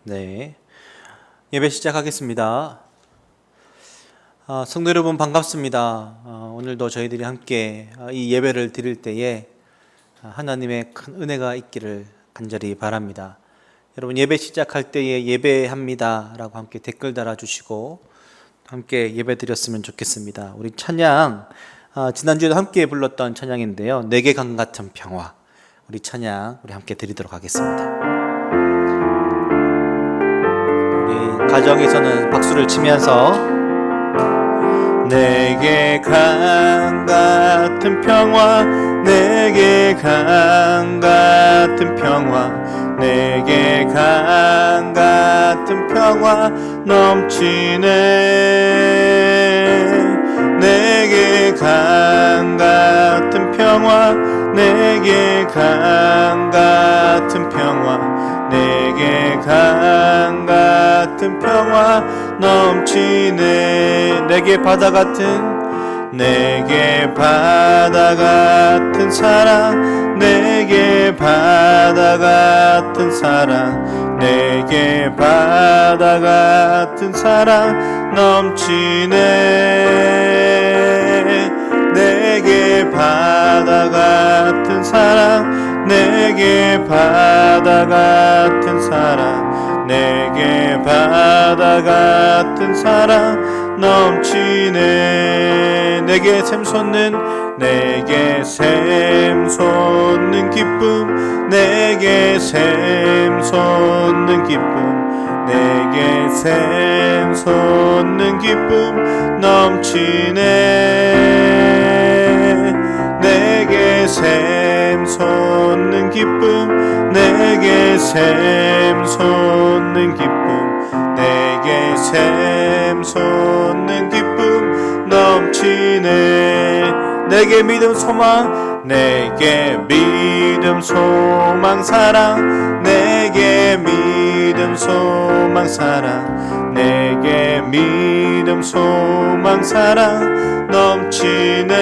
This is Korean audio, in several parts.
네, 예배 시작하겠습니다. 성도 여러분 반갑습니다. 오늘도 저희들이 함께 이 예배를 드릴 때에 하나님의 큰 은혜가 있기를 간절히 바랍니다. 여러분 예배 시작할 때에 예배합니다 라고 함께 댓글 달아주시고 함께 예배 드렸으면 좋겠습니다. 우리 찬양, 지난주에도 함께 불렀던 찬양인데요, 내게 강 같은 평화, 우리 찬양 우리 함께 드리도록 하겠습니다. 가정에서는 박수를 치면서 내게 강 같은 평화, 내게 강 같은 평화, 내게 강 같은 평화 넘치네. 내게 강 같은 평화, 내게 강 같은 평화, 내게 강 같은 평화 넘치네. 내게 바다 같은, 내게 바다 같은 사랑, 내게 바다 같은 사랑, 내게 바다 같은 사랑 넘치네. 내게 바다 같은 사랑, 내게 바다 같은 사랑, 내게 바다 같은 사랑 넘치네. 내게 샘솟는, 내게 샘솟는 기쁨, 내게 샘솟는 기쁨, 내게 샘솟는 기쁨 넘치네. 내게 샘솟는 기쁨, 내게 샘솟는 기쁨, 내게 샘솟는 기쁨 넘치네. 내게 믿음 소망, 내게 믿음 소망 사랑, 내게 믿음 소망 사랑, 내게 믿음 소망 사랑 넘치네.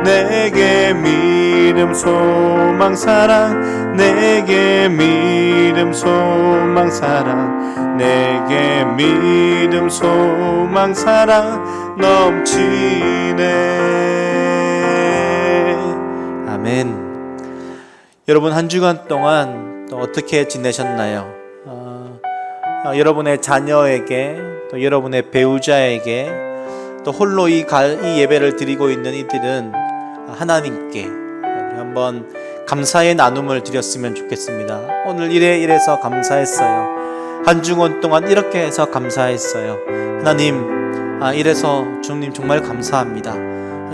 내게 믿음 소망 사랑, 내게 믿음 소망 사랑, 내게 믿음 소망 사랑 넘치네. 아멘. 여러분 한 주간 동안 또 어떻게 지내셨나요? 여러분의 자녀에게, 또 여러분의 배우자에게, 또 홀로 이 예배를 드리고 있는 이들은 하나님께 우리 한번 감사의 나눔을 드렸으면 좋겠습니다. 오늘 이래서 감사했어요. 한 주간 동안 이렇게 해서 감사했어요. 하나님, 이래서 주님 정말 감사합니다.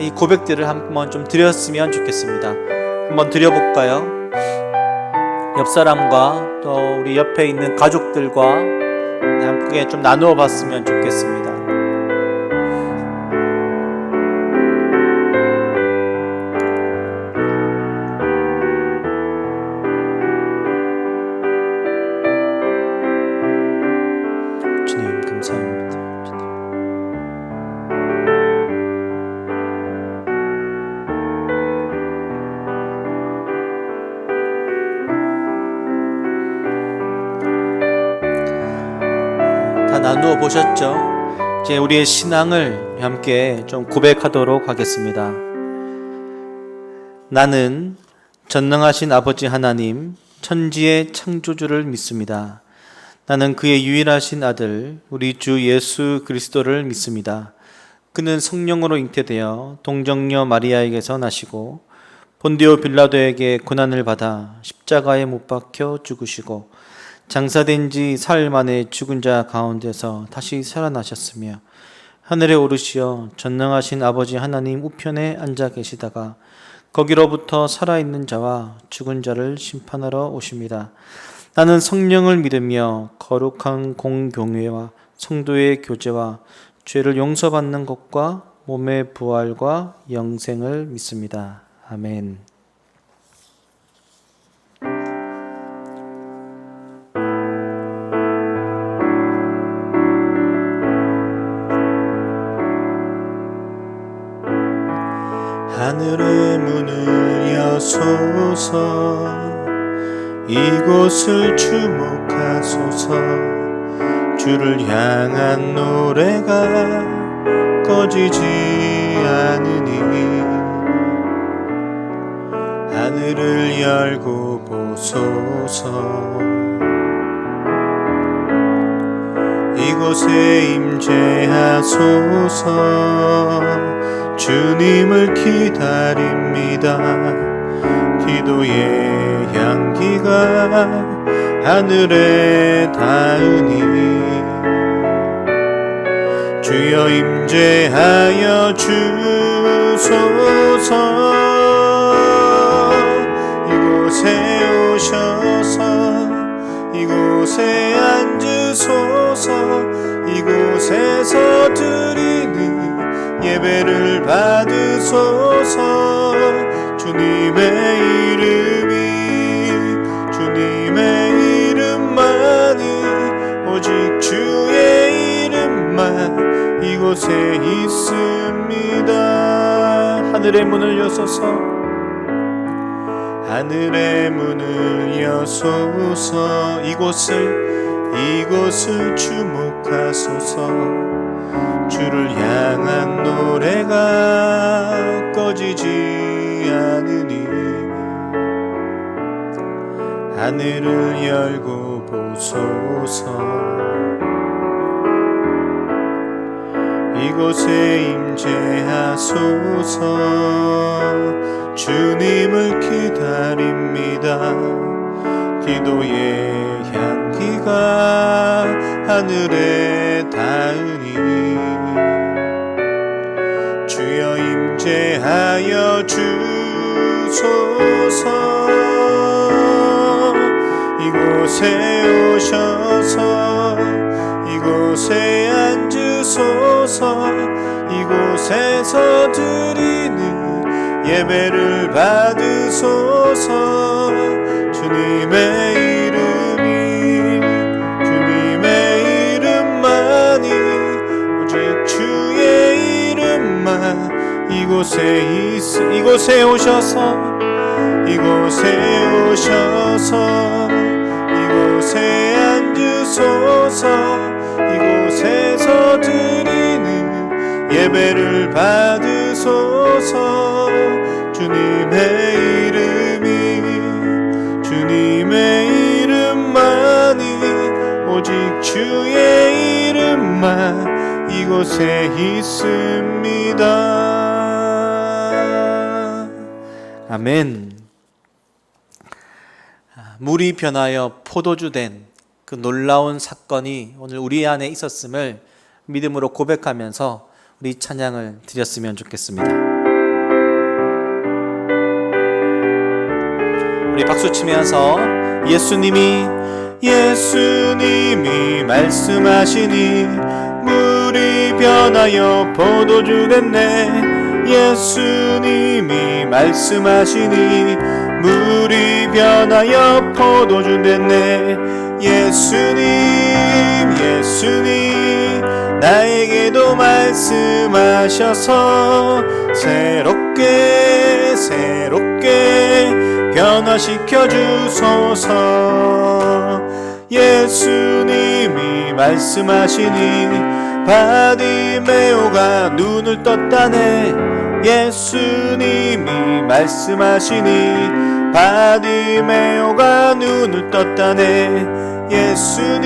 이 고백들을 한번 좀 드렸으면 좋겠습니다. 한번 드려볼까요? 옆 사람과 또 우리 옆에 있는 가족들과 함께 좀 나누어 봤으면 좋겠습니다. 주님 감사합니다. 다 나누어 보셨죠? 이제 우리의 신앙을 함께 좀 고백하도록 하겠습니다. 나는 전능하신 아버지 하나님, 천지의 창조주를 믿습니다. 나는 그의 유일하신 아들 우리 주 예수 그리스도를 믿습니다. 그는 성령으로 잉태되어 동정녀 마리아에게서 나시고 본디오 빌라도에게 고난을 받아 십자가에 못 박혀 죽으시고 장사된 지 사흘 만에 죽은 자 가운데서 다시 살아나셨으며 하늘에 오르시어 전능하신 아버지 하나님 우편에 앉아 계시다가 거기로부터 살아있는 자와 죽은 자를 심판하러 오십니다. 나는 성령을 믿으며 거룩한 공교회와 성도의 교제와 죄를 용서받는 것과 몸의 부활과 영생을 믿습니다. 아멘. 하늘의 문을 여소서 이곳을 주목하소서. 주를 향한 노래가 꺼지지 않으니 하늘을 열고 보소서. 이곳에 임재하소서. 주님을 기다립니다. 기도의 향기가 하늘에 닿으니 주여 임재하여 주소서. 이곳에 오셔서 이곳에 앉으소서. 이곳에서 드리는 예배를 받으소서. 주님의 이름만이 오직 주의 이름만 이곳에 있습니다. 하늘의 문을 여소서. 하늘의 문을 여소서. 이곳을 주목하소서. 주를 향한 노래가 꺼지지 않으니 하늘을 열고 보소서. 이곳에 임재하소서. 주님을 기다립니다. 기도의 향기가 하늘에 닿으니 주여 임재하여 주소서. 이곳에 오셔서 이곳에 앉으소서. 이곳에서 드리는 예배를 받으소서. 주님의 이름만이 오직 주의 이름만 이곳에 오셔서 이곳에 앉으소서. 이곳에서 드리는 예배를 받으소서. 주님의 이름만이 오직 주의 이름만 이곳에 있습니다. 아멘. 물이 변하여 포도주 된 그 놀라운 사건이 오늘 우리 안에 있었음을 믿음으로 고백하면서 우리 찬양을 드렸으면 좋겠습니다. 우리 박수 치면서 예수님이 말씀하시니 물이 변하여 포도주 됐네. 예수님이 말씀하시니 물이 변하여 포도주 됐네. 예수님 나에게도 말씀하셔서 새롭게 변화시켜 주소서. 예수님이 말씀하시니 바디메오가 눈을 떴다네. 예수님이 말씀하시니 바디메오가 눈을 떴다네. 예수님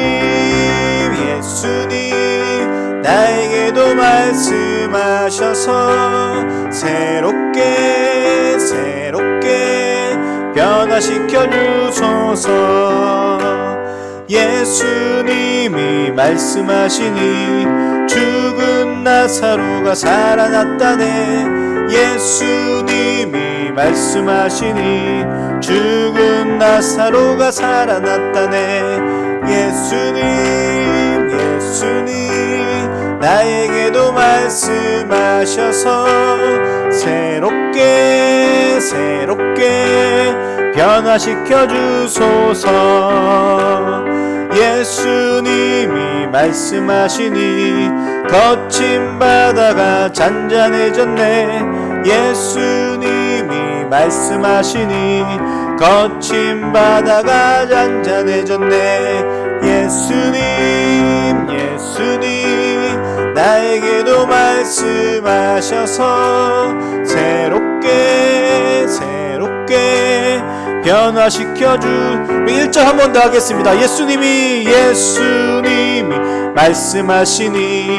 나에게도 말씀하셔서 새롭게 변화시켜 주소서. 예수님이 말씀하시니 죽은 나사로가 살아났다네. 예수님이 말씀하시니 죽은 나사로가 살아났다네. 예수님 나에게도 말씀하셔서 새롭게 변화시켜 주소서. 예수님이 말씀하시니 거친 바다가 잔잔해졌네. 예수님이 말씀하시니 거친 바다가 잔잔해졌네. 예수님 예수님 나에게도 말씀하셔서 새롭게 변화시켜주. 1절 한 번 더 하겠습니다. 예수님이 말씀하시니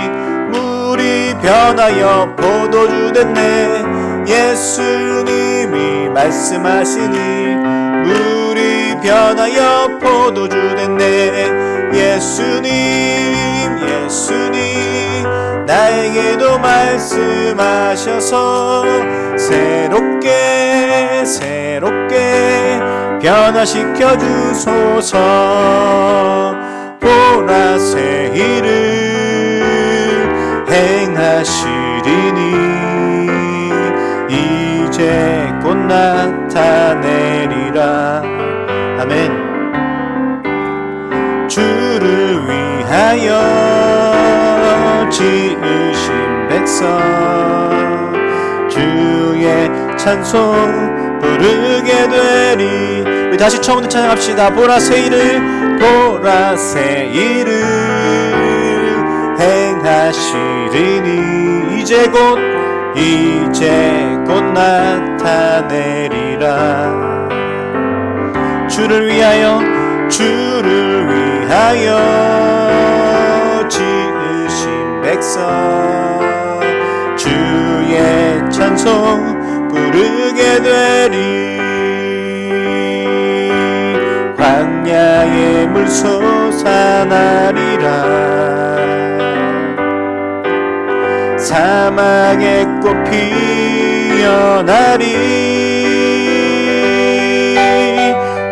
물이 변하여 포도주 됐네. 예수님이 말씀하시니 물이 변하여 포도주 됐네. 예수님 나에게도 말씀하셔서 새롭게 변화시켜 주소서. 보라새 일을 행하시리니 이제 곧 나타내리라. 아멘. 주를 위하여 지으신 백성 주의 찬송 부르게 되리. 우리 다시 처음부터 찬양합시다. 보라새 일을 행하시리니 이제 곧 나타내리라. 주를 위하여 지으신 백성 주의 찬송 부르게 되리. 광야의 물 솟아나리라. 사막의 꽃 피어나리.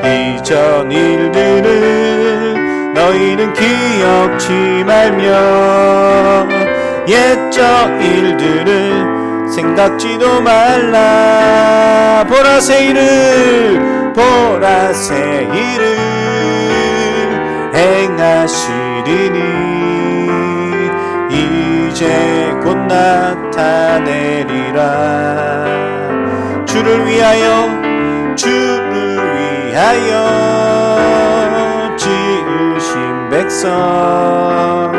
이전 일들을 너희는 기억지 말며 옛적 일들을 생각지도 말라. 보라새 일을 행하시리니 이제 곧 나타내리라. 주를 위하여 지으신 백성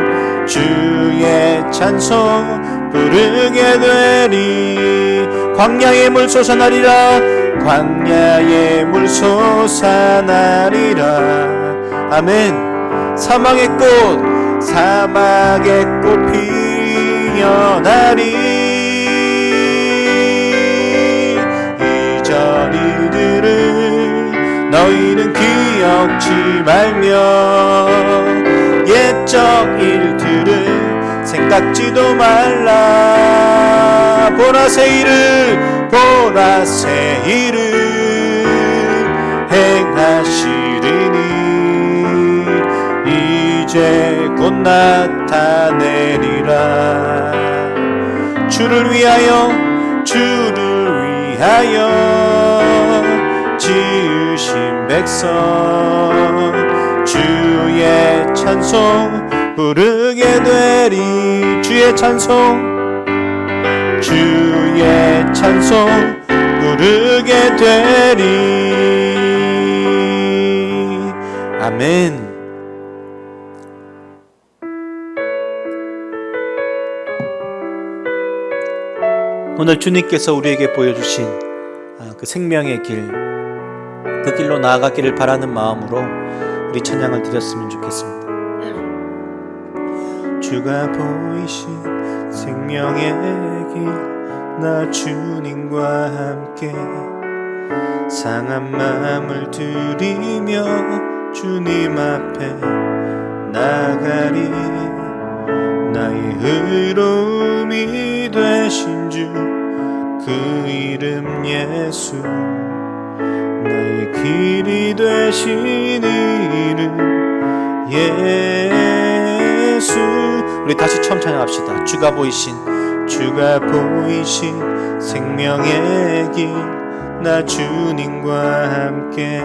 주의 찬송 부르게 되리. 광야의 물 솟아나리라. 아멘. 사막의 꽃 피어나리. 이전 일들을 너희는 기억지 말며 옛적 일들을 생각지도 말라. 보라새 일을 행하시리니 이제 곧 나타내리라. 주를 위하여 지으신 백성 주의 찬송 부르게 되리. 주의 찬송 부르게 되리. 아멘. 오늘 주님께서 우리에게 보여주신 그 생명의 길, 그 길로 나아가기를 바라는 마음으로 우리 찬양을 드렸으면 좋겠습니다. 주가 보이신 생명의 길, 나 주님과 함께 상한 마음을 들이며 주님 앞에 나가리. 나의 의로움이 되신 주 그 이름 예수, 나의 길이 되신 이름 예수. 우리 다시 처음 찬양합시다. 주가 보이신 생명의 길, 나 주님과 함께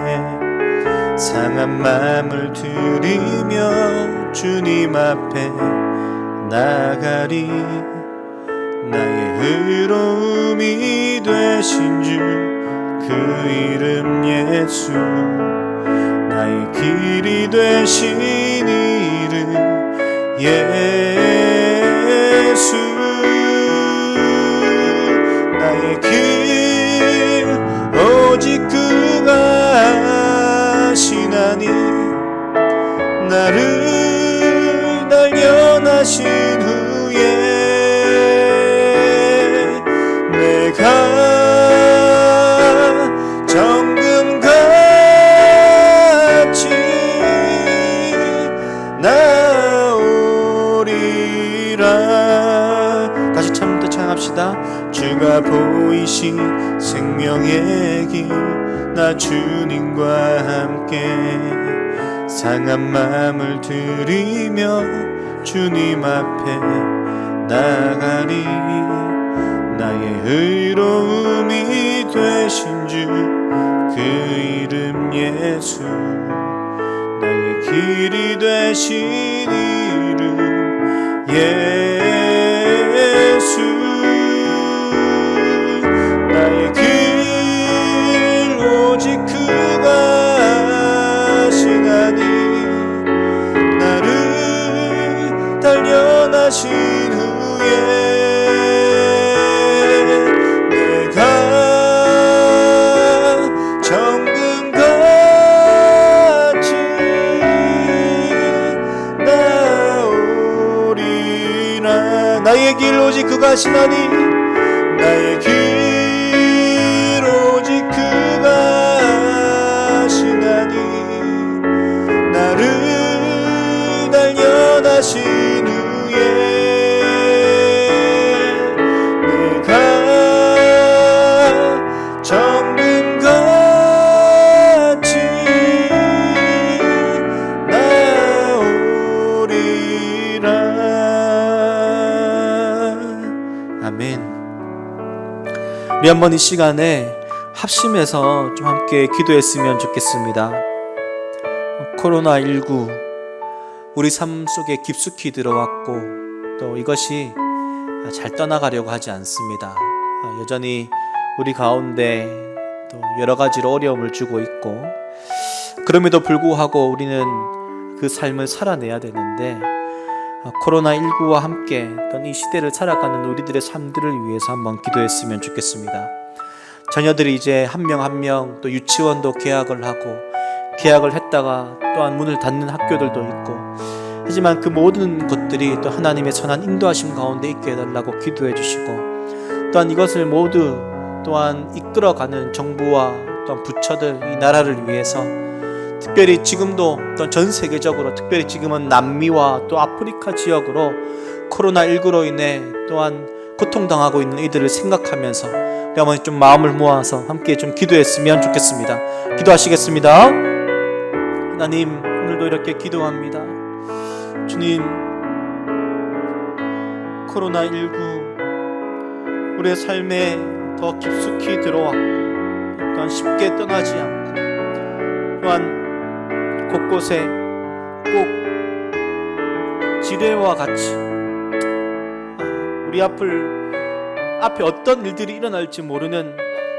상한 마음을 들이며 주님 앞에 나가리. 나의 의로움이 되신 주 그 이름 예수, 나의 길이 되신 이름 예수, 나의 길 오직 그가 하시나니, 나를 단련하신 후에 내가 정금같이 나오리라. 다시 처음부터 찬양합시다. 주가 보이신 생명의 길, 나 주님과 함께 상한 마음을 들이며 주님 앞에 나가리. 나의 의로움이 되신 주 그 이름 예수, 나의 길이 되신 이름 예수, 나의 길 오직 그가 하시나니, 나를 단련하신 후에 정금같이 나오리라. 나의 길 오직 그가 하시나니, 나의 길 오직 그가 하시나니, 나를 단련하신 후에 내가 정금같이 나오리라. 아멘. 우리 한번 이 시간에 합심해서 좀 함께 기도했으면 좋겠습니다. 코로나19 우리 삶 속에 깊숙이 들어왔고, 또 이것이 잘 떠나가려고 하지 않습니다. 여전히 우리 가운데 또 여러 가지로 어려움을 주고 있고, 그럼에도 불구하고 우리는 그 삶을 살아내야 되는데, 코로나19와 함께 어떤 이 시대를 살아가는 우리들의 삶들을 위해서 한번 기도했으면 좋겠습니다. 자녀들이 이제 한 명 한 명 또 유치원도 개학을 하고, 개학을 했다가 또한 문을 닫는 학교들도 있고, 하지만 그 모든 것들이 또 하나님의 선한 인도하심 가운데 있게 해달라고 기도해 주시고, 또한 이것을 모두 또한 이끌어가는 정부와 또한 부처들, 이 나라를 위해서 특별히 지금도 또 전 세계적으로, 특별히 지금은 남미와 또 아프리카 지역으로 코로나19로 인해 또한 고통당하고 있는 이들을 생각하면서 우리 한번 좀 마음을 모아서 함께 좀 기도했으면 좋겠습니다. 기도하시겠습니다. 하나님, 오늘도 이렇게 기도합니다. 주님, 코로나19 우리의 삶에 더 깊숙이 들어왔고, 또한 쉽게 떠나지 않고, 또한 곳곳에 꼭 지뢰와 같이 우리 앞에 어떤 일들이 일어날지 모르는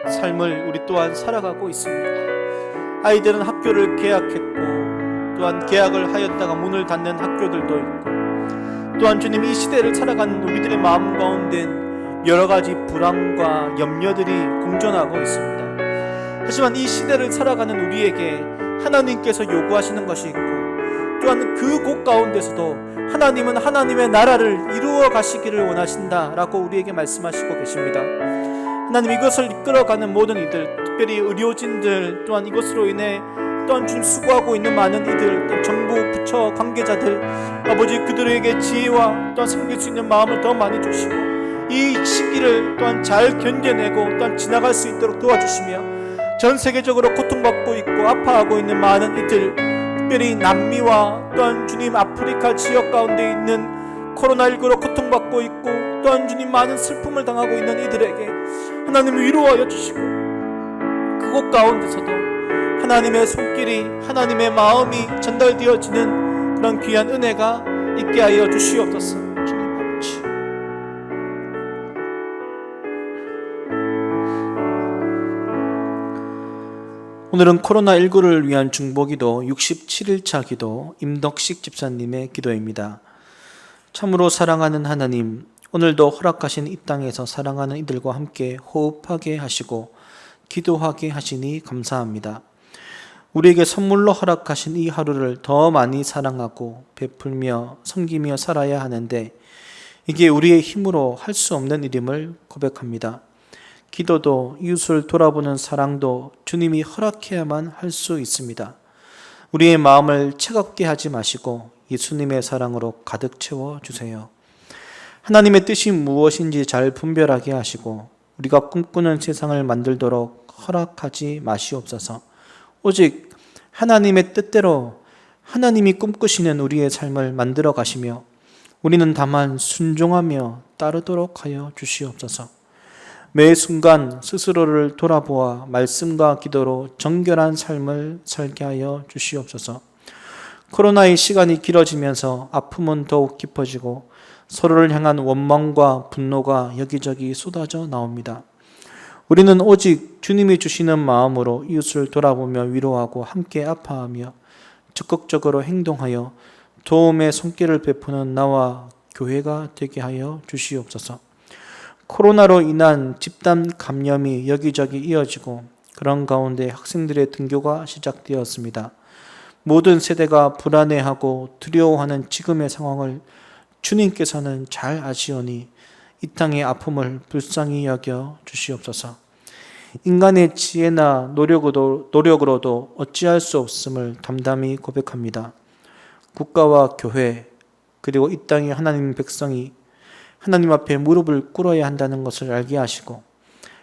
삶을 우리 또한 살아가고 있습니다. 아이들은 학교를 개학했고, 또한 개학을 하였다가 문을 닫는 학교들도 있고, 또한 주님, 이 시대를 살아가는 우리들의 마음 가운데는 여러 가지 불안과 염려들이 공존하고 있습니다. 하지만 이 시대를 살아가는 우리에게 하나님께서 요구하시는 것이 있고, 또한 그 곳 가운데서도 하나님은 하나님의 나라를 이루어 가시기를 원하신다라고 우리에게 말씀하시고 계십니다. 하나님, 이것을 이끌어가는 모든 이들, 특별히 의료진들, 또한 이것으로 인해 또한 주님 수고하고 있는 많은 이들, 또 정부 부처 관계자들, 아버지, 그들에게 지혜와 또한 섬길 수 있는 마음을 더 많이 주시고, 이 시기를 또한 잘 견뎌내고 또한 지나갈 수 있도록 도와주시며, 전 세계적으로 고통받고 있고 아파하고 있는 많은 이들, 특별히 남미와 또한 주님 아프리카 지역 가운데 있는 코로나19로 고통받고 있고, 또한 주님 많은 슬픔을 당하고 있는 이들에게 하나님 위로하여 주시고, 그곳 가운데서도 하나님의 손길이, 하나님의 마음이 전달되어지는 그런 귀한 은혜가 있게 하여 주시옵소서. 주님 아버지, 오늘은 코로나19를 위한 중보기도 67일차 기도 임덕식 집사님의 기도입니다. 참으로 사랑하는 하나님, 오늘도 허락하신 이 땅에서 사랑하는 이들과 함께 호흡하게 하시고 기도하게 하시니 감사합니다. 우리에게 선물로 허락하신 이 하루를 더 많이 사랑하고 베풀며 섬기며 살아야 하는데 이게 우리의 힘으로 할 수 없는 일임을 고백합니다. 기도도 이웃을 돌아보는 사랑도 주님이 허락해야만 할 수 있습니다. 우리의 마음을 차갑게 하지 마시고 예수님의 사랑으로 가득 채워주세요. 하나님의 뜻이 무엇인지 잘 분별하게 하시고 우리가 꿈꾸는 세상을 만들도록 허락하지 마시옵소서. 오직 하나님의 뜻대로 하나님이 꿈꾸시는 우리의 삶을 만들어 가시며 우리는 다만 순종하며 따르도록 하여 주시옵소서. 매 순간 스스로를 돌아보아 말씀과 기도로 정결한 삶을 살게 하여 주시옵소서. 코로나의 시간이 길어지면서 아픔은 더욱 깊어지고 서로를 향한 원망과 분노가 여기저기 쏟아져 나옵니다. 우리는 오직 주님이 주시는 마음으로 이웃을 돌아보며 위로하고 함께 아파하며 적극적으로 행동하여 도움의 손길을 베푸는 나와 교회가 되게 하여 주시옵소서. 코로나로 인한 집단 감염이 여기저기 이어지고 그런 가운데 학생들의 등교가 시작되었습니다. 모든 세대가 불안해하고 두려워하는 지금의 상황을 주님께서는 잘 아시오니 이 땅의 아픔을 불쌍히 여겨 주시옵소서. 인간의 지혜나 노력으로도 어찌할 수 없음을 담담히 고백합니다. 국가와 교회 그리고 이 땅의 하나님 백성이 하나님 앞에 무릎을 꿇어야 한다는 것을 알게 하시고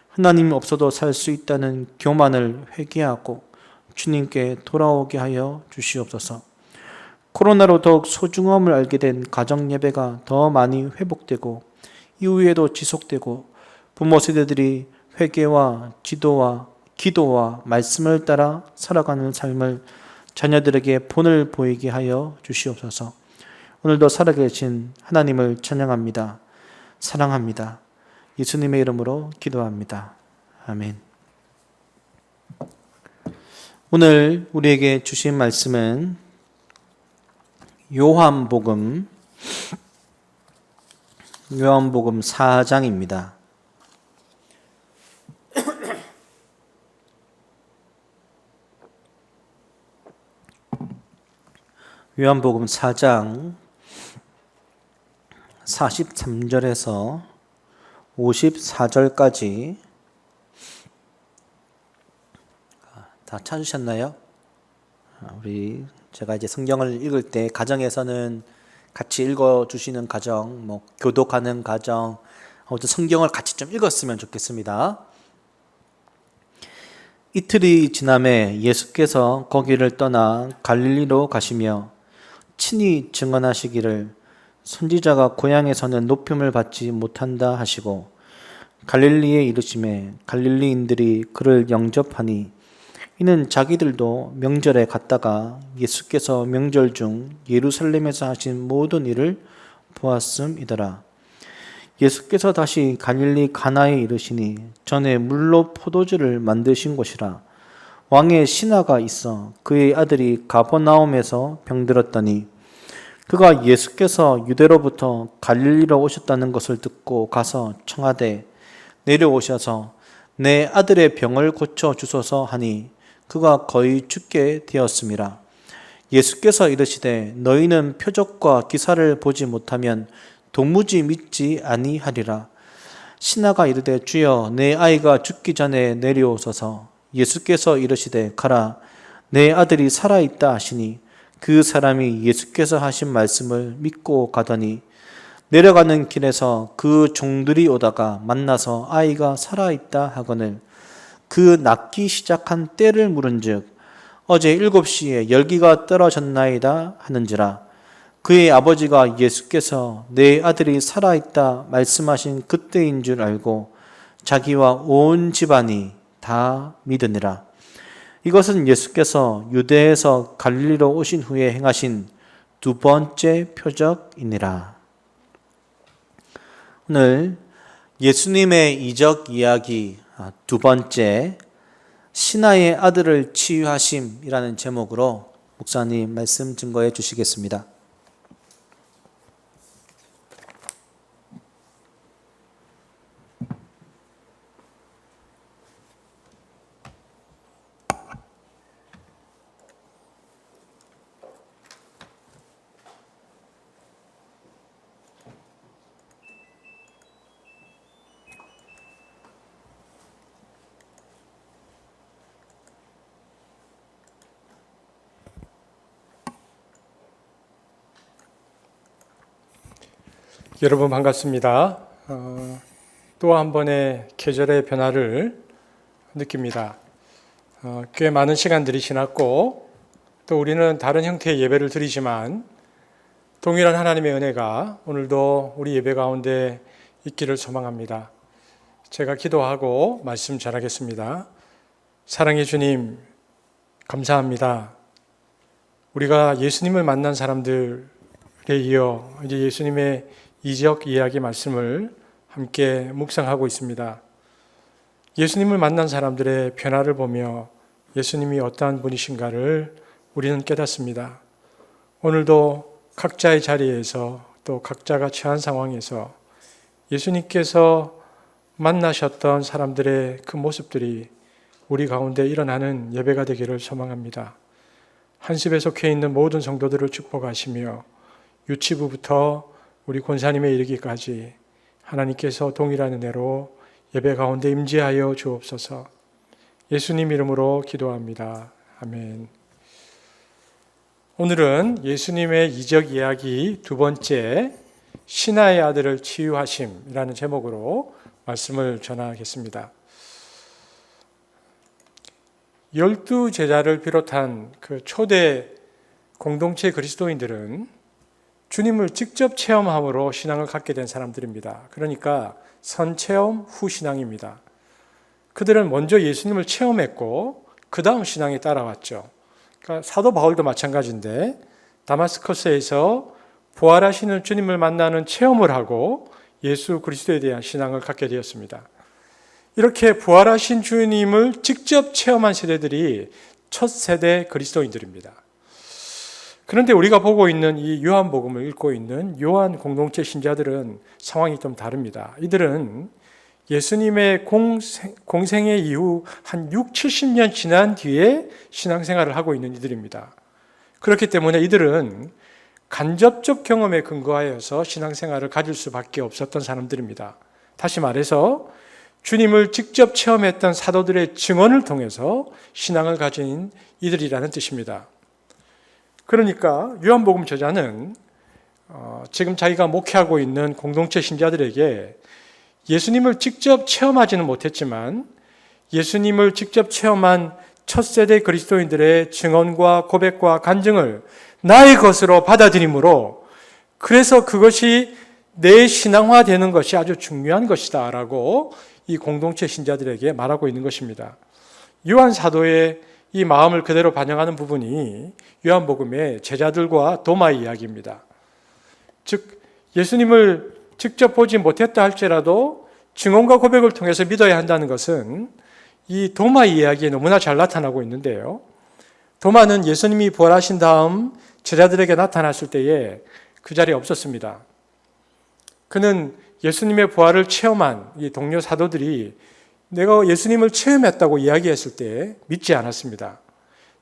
하나님 없어도 살 수 있다는 교만을 회개하고 주님께 돌아오게 하여 주시옵소서. 코로나로 더욱 소중함을 알게 된 가정 예배가 더 많이 회복되고 이후에도 지속되고 부모 세대들이 회개와 기도와 말씀을 따라 살아가는 삶을 자녀들에게 본을 보이게 하여 주시옵소서. 오늘도 살아계신 하나님을 찬양합니다. 사랑합니다. 예수님의 이름으로 기도합니다. 아멘. 오늘 우리에게 주신 말씀은 요한복음 4장입니다. 요한복음 4장 43절에서 54절까지 다 찾으셨나요? 제가 이제 성경을 읽을 때 가정에서는 같이 읽어주시는 가정, 교독하는 가정, 아무튼 성경을 같이 좀 읽었으면 좋겠습니다. 이틀이 지남에 예수께서 거기를 떠나 갈릴리로 가시며 친히 증언하시기를 선지자가 고향에서는 높임을 받지 못한다 하시고 갈릴리에 이르심에 갈릴리인들이 그를 영접하니 이는 자기들도 명절에 갔다가 예수께서 명절 중 예루살렘에서 하신 모든 일을 보았음이더라. 예수께서 다시 갈릴리 가나에 이르시니 전에 물로 포도주를 만드신 곳이라. 왕의 신하가 있어 그의 아들이 가버나움에서 병들었더니 그가 예수께서 유대로부터 갈릴리로 오셨다는 것을 듣고 가서 청하되 내려오셔서 내 아들의 병을 고쳐 주소서 하니 그가 거의 죽게 되었음이라. 예수께서 이르시되 너희는 표적과 기사를 보지 못하면 도무지 믿지 아니하리라. 신하가 이르되 주여 내 아이가 죽기 전에 내려오소서. 예수께서 이르시되 가라 내 아들이 살아있다 하시니 그 사람이 예수께서 하신 말씀을 믿고 가더니 내려가는 길에서 그 종들이 오다가 만나서 아이가 살아있다 하거늘 그 낫기 시작한 때를 물은즉 어제 7시에 열기가 떨어졌나이다 하는지라. 그의 아버지가 예수께서 내 아들이 살아있다 말씀하신 그때인 줄 알고 자기와 온 집안이 다 믿으니라. 이것은 예수께서 유대에서 갈릴리로 오신 후에 행하신 두 번째 표적이니라. 오늘 예수님의 이적 이야기 두 번째 신하의 아들을 치유하심이라는 제목으로 목사님 말씀 증거해 주시겠습니다. 여러분 반갑습니다. 또 한 번의 계절의 변화를 느낍니다. 꽤 많은 시간들이 지났고 또 우리는 다른 형태의 예배를 드리지만 동일한 하나님의 은혜가 오늘도 우리 예배 가운데 있기를 소망합니다. 제가 기도하고 말씀 전하겠습니다. 사랑의 주님, 감사합니다. 우리가 예수님을 만난 사람들에 이어 이제 예수님의 이적 이야기 말씀을 함께 묵상하고 있습니다. 예수님을 만난 사람들의 변화를 보며 예수님이 어떠한 분이신가를 우리는 깨닫습니다. 오늘도 각자의 자리에서 또 각자가 처한 상황에서 예수님께서 만나셨던 사람들의 그 모습들이 우리 가운데 일어나는 예배가 되기를 소망합니다. 한십에 속해 있는 모든 성도들을 축복하시며 유치부부터 우리 권사님에 이르기까지 하나님께서 동일한 은혜로 예배 가운데 임재하여 주옵소서. 예수님 이름으로 기도합니다. 아멘. 오늘은 예수님의 이적 이야기 두 번째, 신하의 아들을 치유하심이라는 제목으로 말씀을 전하겠습니다. 12 제자를 비롯한 그 초대 공동체 그리스도인들은 주님을 직접 체험함으로 신앙을 갖게 된 사람들입니다. 그러니까 선체험 후 신앙입니다. 그들은 먼저 예수님을 체험했고 그 다음 신앙에 따라왔죠. 그러니까 사도 바울도 마찬가지인데 다마스커스에서 부활하시는 주님을 만나는 체험을 하고 예수 그리스도에 대한 신앙을 갖게 되었습니다. 이렇게 부활하신 주님을 직접 체험한 세대들이 첫 세대 그리스도인들입니다. 그런데 우리가 보고 있는 이 요한복음을 읽고 있는 요한 공동체 신자들은 상황이 좀 다릅니다. 이들은 예수님의 공생애 이후 한 6, 70년 지난 뒤에 신앙생활을 하고 있는 이들입니다. 그렇기 때문에 이들은 간접적 경험에 근거하여서 신앙생활을 가질 수밖에 없었던 사람들입니다. 다시 말해서 주님을 직접 체험했던 사도들의 증언을 통해서 신앙을 가진 이들이라는 뜻입니다. 그러니까 요한복음 저자는 지금 자기가 목회하고 있는 공동체 신자들에게 예수님을 직접 체험하지는 못했지만 예수님을 직접 체험한 첫 세대 그리스도인들의 증언과 고백과 간증을 나의 것으로 받아들이므로 그래서 그것이 내 신앙화되는 것이 아주 중요한 것이다 라고 이 공동체 신자들에게 말하고 있는 것입니다. 요한 사도의 이 마음을 그대로 반영하는 부분이 요한복음의 제자들과 도마의 이야기입니다. 즉 예수님을 직접 보지 못했다 할지라도 증언과 고백을 통해서 믿어야 한다는 것은 이 도마의 이야기에 너무나 잘 나타나고 있는데요. 도마는 예수님이 부활하신 다음 제자들에게 나타났을 때에 그 자리에 없었습니다. 그는 예수님의 부활을 체험한 이 동료 사도들이 내가 예수님을 체험했다고 이야기했을 때 믿지 않았습니다.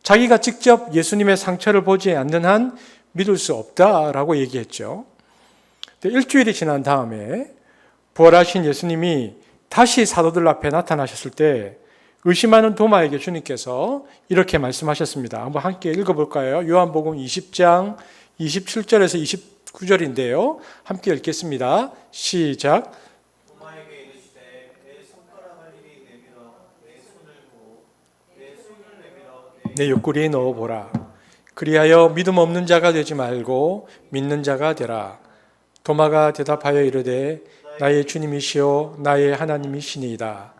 자기가 직접 예수님의 상처를 보지 않는 한 믿을 수 없다라고 얘기했죠. 일주일이 지난 다음에 부활하신 예수님이 다시 사도들 앞에 나타나셨을 때 의심하는 도마에게 주님께서 이렇게 말씀하셨습니다. 한번 함께 읽어볼까요? 요한복음 20장 27절에서 29절인데요. 함께 읽겠습니다. 시작. 내 옆구리에 넣어보라. 그리하여 믿음 없는 자가 되지 말고 믿는 자가 되라. 도마가 대답하여 이르되 나의 주님이시요 나의 하나님이시니이다.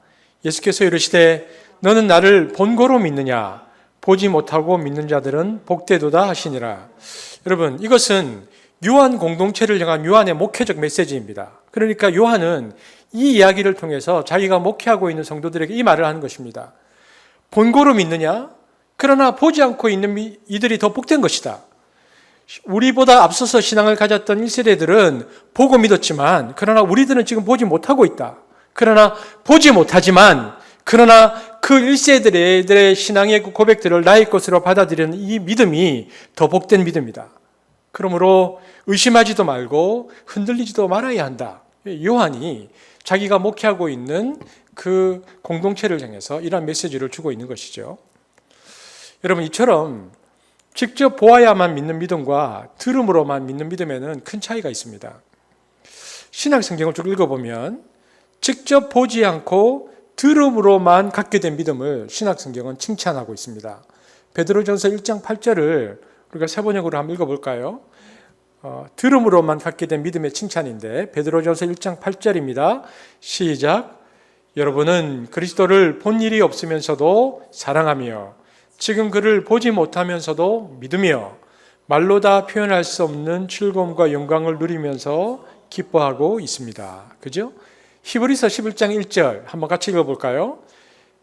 예수께서 이르시되 너는 나를 본고로 믿느냐? 보지 못하고 믿는 자들은 복되도다 하시니라. 여러분, 이것은 요한 공동체를 향한 요한의 목회적 메시지입니다. 그러니까 요한은 이 이야기를 통해서 자기가 목회하고 있는 성도들에게 이 말을 하는 것입니다. 본고로 믿느냐? 그러나 보지 않고 있는 이들이 더 복된 것이다. 우리보다 앞서서 신앙을 가졌던 1세대들은 보고 믿었지만 그러나 우리들은 지금 보지 못하고 있다. 그러나 보지 못하지만 그러나 그 1세대들의 신앙의 고백들을 나의 것으로 받아들이는 이 믿음이 더 복된 믿음이다. 그러므로 의심하지도 말고 흔들리지도 말아야 한다. 요한이 자기가 목회하고 있는 그 공동체를 향해서 이러한 메시지를 주고 있는 것이죠. 여러분, 이처럼 직접 보아야만 믿는 믿음과 들음으로만 믿는 믿음에는 큰 차이가 있습니다. 신약 성경을 쭉 읽어보면 직접 보지 않고 들음으로만 갖게 된 믿음을 신약 성경은 칭찬하고 있습니다. 베드로전서 1장 8절을 우리가 세 번역으로 한번 읽어볼까요? 들음으로만 갖게 된 믿음의 칭찬인데 베드로전서 1장 8절입니다. 시작. 여러분은 그리스도를 본 일이 없으면서도 사랑하며 지금 그를 보지 못하면서도 믿으며 말로 다 표현할 수 없는 즐거움과 영광을 누리면서 기뻐하고 있습니다. 그죠? 히브리서 11장 1절 한번 같이 읽어볼까요?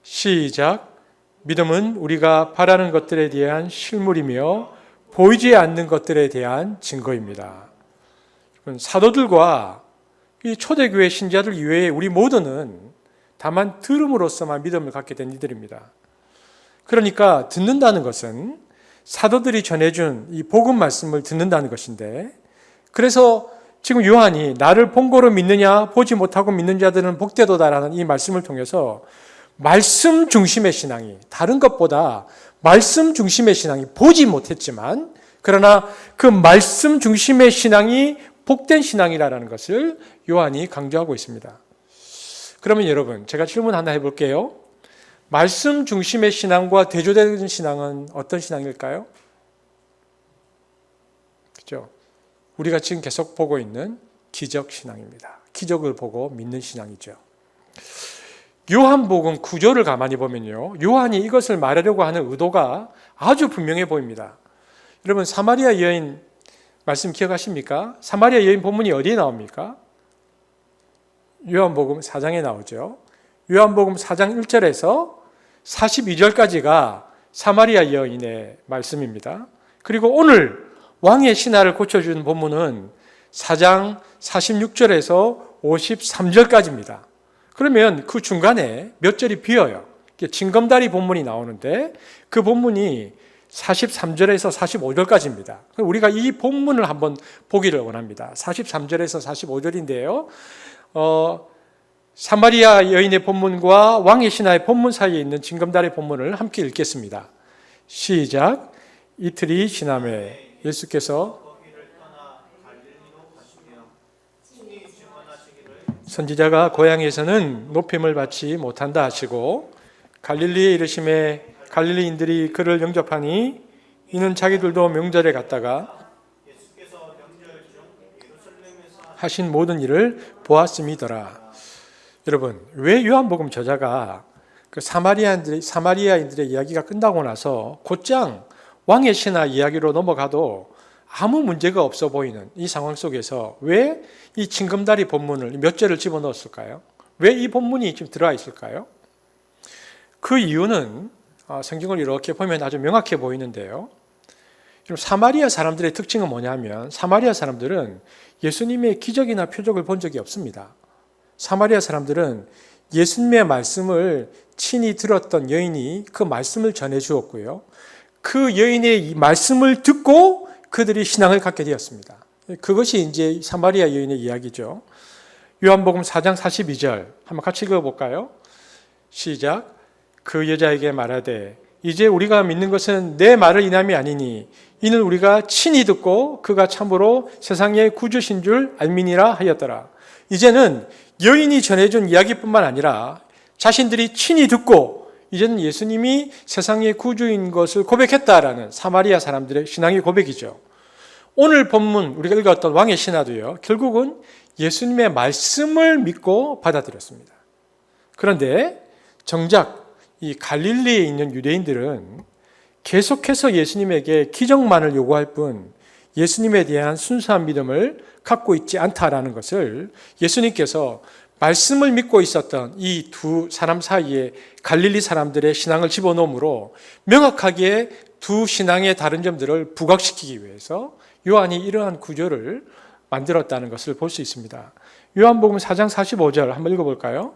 시작. 믿음은 우리가 바라는 것들에 대한 실물이며 보이지 않는 것들에 대한 증거입니다. 사도들과 이 초대교회 신자들 이외에 우리 모두는 다만 들음으로써만 믿음을 갖게 된 이들입니다. 그러니까 듣는다는 것은 사도들이 전해준 이 복음 말씀을 듣는다는 것인데, 그래서 지금 요한이 나를 본고로 믿느냐 보지 못하고 믿는 자들은 복되도다라는 이 말씀을 통해서 말씀 중심의 신앙이, 다른 것보다 말씀 중심의 신앙이, 보지 못했지만 그러나 그 말씀 중심의 신앙이 복된 신앙이라는 것을 요한이 강조하고 있습니다. 그러면 여러분, 제가 질문 하나 해볼게요. 말씀 중심의 신앙과 대조되는 신앙은 어떤 신앙일까요? 그렇죠? 우리가 지금 계속 보고 있는 기적 신앙입니다. 기적을 보고 믿는 신앙이죠. 요한복음 구조를 가만히 보면요, 요한이 이것을 말하려고 하는 의도가 아주 분명해 보입니다. 여러분, 사마리아 여인 말씀 기억하십니까? 사마리아 여인 본문이 어디에 나옵니까? 요한복음 4장에 나오죠. 요한복음 4장 1절에서 42절까지가 사마리아 여인의 말씀입니다. 그리고 오늘 왕의 신하를 고쳐준 본문은 4장 46절에서 53절까지입니다. 그러면 그 중간에 몇 절이 비어요. 징검다리 본문이 나오는데 그 본문이 43절에서 45절까지입니다. 우리가 이 본문을 한번 보기를 원합니다. 43절에서 45절인데요. 사마리아 여인의 본문과 왕의 신하의 본문 사이에 있는 징검다리 본문을 함께 읽겠습니다. 시작. 이틀이 지남에 예수께서 선지자가 고향에서는 높임을 받지 못한다 하시고 갈릴리에 이르심에 갈릴리인들이 그를 영접하니 이는 자기들도 명절에 갔다가 하신 모든 일을 보았음이더라. 여러분, 왜 요한복음 저자가 그 사마리아인들의 이야기가 끝나고 나서 곧장 왕의 신하 이야기로 넘어가도 아무 문제가 없어 보이는 이 상황 속에서 왜 이 징검다리 본문을 몇 절을 집어넣었을까요? 왜 이 본문이 지금 들어와 있을까요? 그 이유는 성경을 이렇게 보면 아주 명확해 보이는데요. 사마리아 사람들의 특징은 뭐냐면 사마리아 사람들은 예수님의 기적이나 표적을 본 적이 없습니다. 사마리아 사람들은 예수님의 말씀을 친히 들었던 여인이 그 말씀을 전해 주었고요. 그 여인의 이 말씀을 듣고 그들이 신앙을 갖게 되었습니다. 그것이 이제 사마리아 여인의 이야기죠. 요한복음 4장 42절 한번 같이 읽어볼까요? 시작. 그 여자에게 말하되 이제 우리가 믿는 것은 내 말을 인함이 아니니 이는 우리가 친히 듣고 그가 참으로 세상의 구주신 줄 알미니라 하였더라. 이제는 여인이 전해준 이야기뿐만 아니라 자신들이 친히 듣고 이제는 예수님이 세상의 구주인 것을 고백했다라는 사마리아 사람들의 신앙의 고백이죠. 오늘 본문 우리가 읽었던 왕의 신하도요, 결국은 예수님의 말씀을 믿고 받아들였습니다. 그런데 정작 이 갈릴리에 있는 유대인들은 계속해서 예수님에게 기적만을 요구할 뿐 예수님에 대한 순수한 믿음을 갖고 있지 않다라는 것을 예수님께서 말씀을 믿고 있었던 이 두 사람 사이에 갈릴리 사람들의 신앙을 집어넣으므로 명확하게 두 신앙의 다른 점들을 부각시키기 위해서 요한이 이러한 구조를 만들었다는 것을 볼 수 있습니다. 요한복음 4장 45절 한번 읽어볼까요?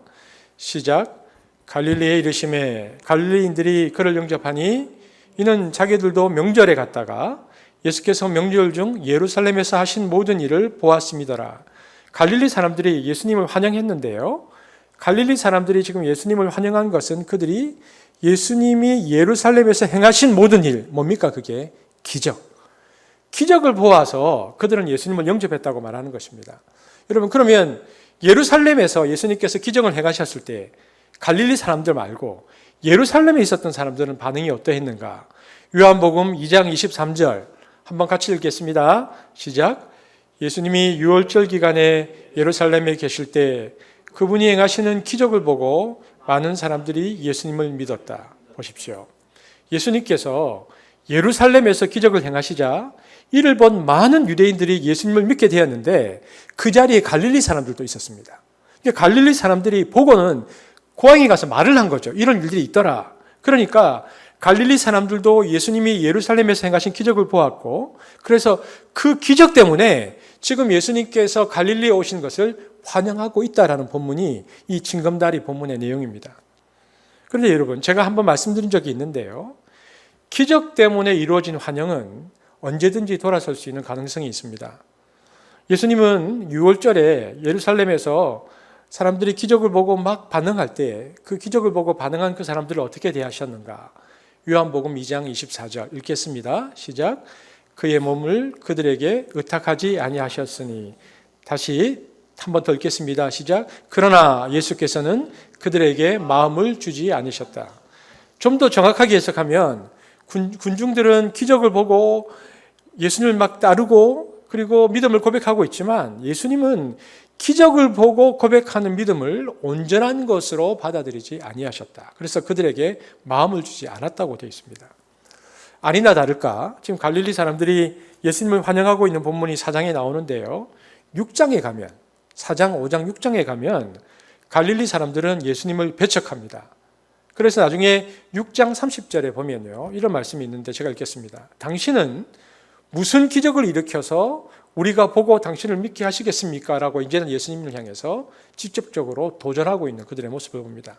시작. 갈릴리에 이르심에 갈릴리인들이 그를 영접하니 이는 자기들도 명절에 갔다가 예수께서 명절 중 예루살렘에서 하신 모든 일을 보았습니다라. 갈릴리 사람들이 예수님을 환영했는데요. 갈릴리 사람들이 지금 예수님을 환영한 것은 그들이 예수님이 예루살렘에서 행하신 모든 일, 뭡니까 그게? 기적. 기적을 보아서 그들은 예수님을 영접했다고 말하는 것입니다. 여러분, 그러면 예루살렘에서 예수님께서 기적을 행하셨을 때 갈릴리 사람들 말고 예루살렘에 있었던 사람들은 반응이 어떠했는가? 요한복음 2장 23절 한번 같이 읽겠습니다. 시작. 예수님이 유월절 기간에 예루살렘에 계실 때 그분이 행하시는 기적을 보고 많은 사람들이 예수님을 믿었다. 보십시오. 예수님께서 예루살렘에서 기적을 행하시자 이를 본 많은 유대인들이 예수님을 믿게 되었는데 그 자리에 갈릴리 사람들도 있었습니다. 갈릴리 사람들이 보고는 고향에 가서 말을 한 거죠. 이런 일들이 있더라. 그러니까 갈릴리 사람들도 예수님이 예루살렘에서 행하신 기적을 보았고 그래서 그 기적 때문에 지금 예수님께서 갈릴리에 오신 것을 환영하고 있다라는 본문이 이 징검다리 본문의 내용입니다. 그런데 여러분, 제가 한번 말씀드린 적이 있는데요. 기적 때문에 이루어진 환영은 언제든지 돌아설 수 있는 가능성이 있습니다. 예수님은 유월절에 예루살렘에서 사람들이 기적을 보고 막 반응할 때 그 기적을 보고 반응한 그 사람들을 어떻게 대하셨는가? 요한복음 2장 24절 읽겠습니다. 시작. 그의 몸을 그들에게 의탁하지 아니하셨으니. 다시 한 번 더 읽겠습니다. 시작. 그러나 예수께서는 그들에게 마음을 주지 않으셨다. 좀 더 정확하게 해석하면 군중들은 기적을 보고 예수님을 막 따르고 그리고 믿음을 고백하고 있지만 예수님은 기적을 보고 고백하는 믿음을 온전한 것으로 받아들이지 아니하셨다. 그래서 그들에게 마음을 주지 않았다고 되어 있습니다. 아니나 다를까 지금 갈릴리 사람들이 예수님을 환영하고 있는 본문이 4장에 나오는데요. 6장에 가면 4장, 5장, 6장에 가면 갈릴리 사람들은 예수님을 배척합니다. 그래서 나중에 6장 30절에 보면요. 이런 말씀이 있는데 제가 읽겠습니다. 당신은 무슨 기적을 일으켜서 우리가 보고 당신을 믿게 하시겠습니까? 라고 이제는 예수님을 향해서 직접적으로 도전하고 있는 그들의 모습을 봅니다.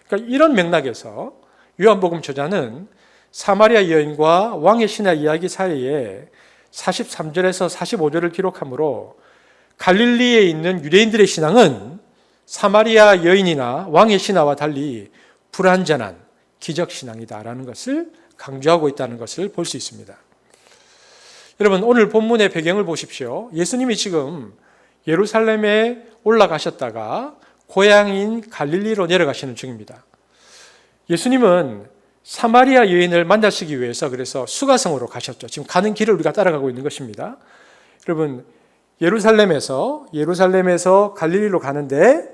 그러니까 이런 맥락에서 요한복음 저자는 사마리아 여인과 왕의 신하 이야기 사이에 43절에서 45절을 기록하므로 갈릴리에 있는 유대인들의 신앙은 사마리아 여인이나 왕의 신하와 달리 불완전한 기적신앙이다라는 것을 강조하고 있다는 것을 볼 수 있습니다. 여러분, 오늘 본문의 배경을 보십시오. 예수님이 지금 예루살렘에 올라가셨다가 고향인 갈릴리로 내려가시는 중입니다. 예수님은 사마리아 여인을 만나시기 위해서 그래서 수가성으로 가셨죠. 지금 가는 길을 우리가 따라가고 있는 것입니다. 여러분, 예루살렘에서 갈릴리로 가는데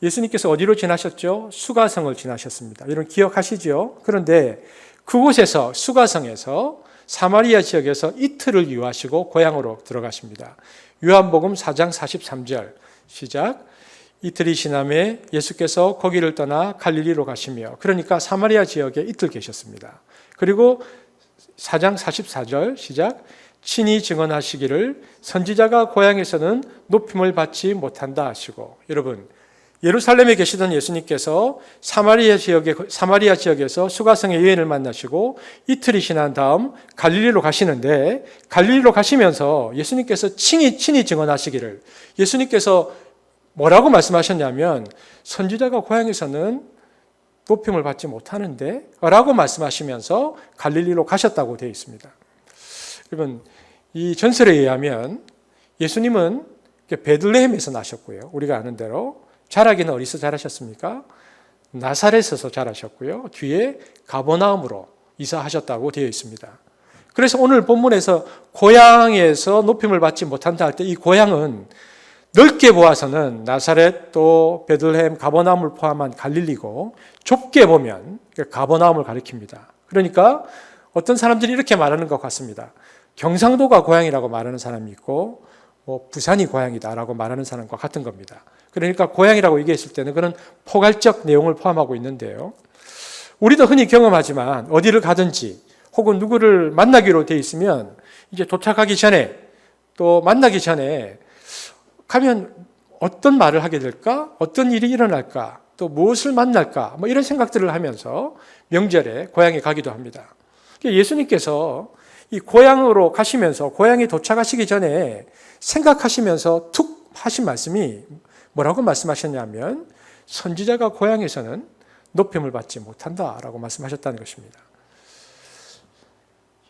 예수님께서 어디로 지나셨죠? 수가성을 지나셨습니다. 여러분 기억하시죠? 그런데 그곳에서 수가성에서 사마리아 지역에서 이틀을 유하시고 고향으로 들어가십니다. 요한복음 4장 43절 시작. 이틀이 지남에 예수께서 거기를 떠나 갈릴리로 가시며 그러니까 사마리아 지역에 이틀 계셨습니다. 그리고 4장 44절 시작. 친히 증언하시기를 선지자가 고향에서는 높임을 받지 못한다 하시고. 여러분, 예루살렘에 계시던 예수님께서 사마리아 지역에서 수가성의 여인을 만나시고 이틀이 지난 다음 갈릴리로 가시는데 갈릴리로 가시면서 예수님께서 친히 증언하시기를 예수님께서 뭐라고 말씀하셨냐면 선지자가 고향에서는 높임을 받지 못하는데 라고 말씀하시면서 갈릴리로 가셨다고 되어 있습니다. 여러분, 이 전설에 의하면 예수님은 베들레헴에서 나셨고요. 우리가 아는 대로 자라기는 어디서 자라셨습니까? 나사렛에서 자라셨고요. 뒤에 가버나움으로 이사하셨다고 되어 있습니다. 그래서 오늘 본문에서 고향에서 높임을 받지 못한다 할 때 이 고향은 넓게 보아서는 나사렛 또 베들레헴 가버나움을 포함한 갈릴리고 좁게 보면 가버나움을 가리킵니다. 그러니까 어떤 사람들이 이렇게 말하는 것 같습니다. 경상도가 고향이라고 말하는 사람이 있고 부산이 고향이다라고 말하는 사람과 같은 겁니다. 그러니까 고향이라고 얘기했을 때는 그런 포괄적 내용을 포함하고 있는데요. 우리도 흔히 경험하지만 어디를 가든지 혹은 누구를 만나기로 돼 있으면 이제 도착하기 전에 또 만나기 전에 가면 어떤 말을 하게 될까? 어떤 일이 일어날까? 또 무엇을 만날까? 뭐 이런 생각들을 하면서 명절에 고향에 가기도 합니다. 예수님께서 이 고향으로 가시면서 고향에 도착하시기 전에 생각하시면서 툭 하신 말씀이 뭐라고 말씀하셨냐면 선지자가 고향에서는 높임을 받지 못한다라고 말씀하셨다는 것입니다.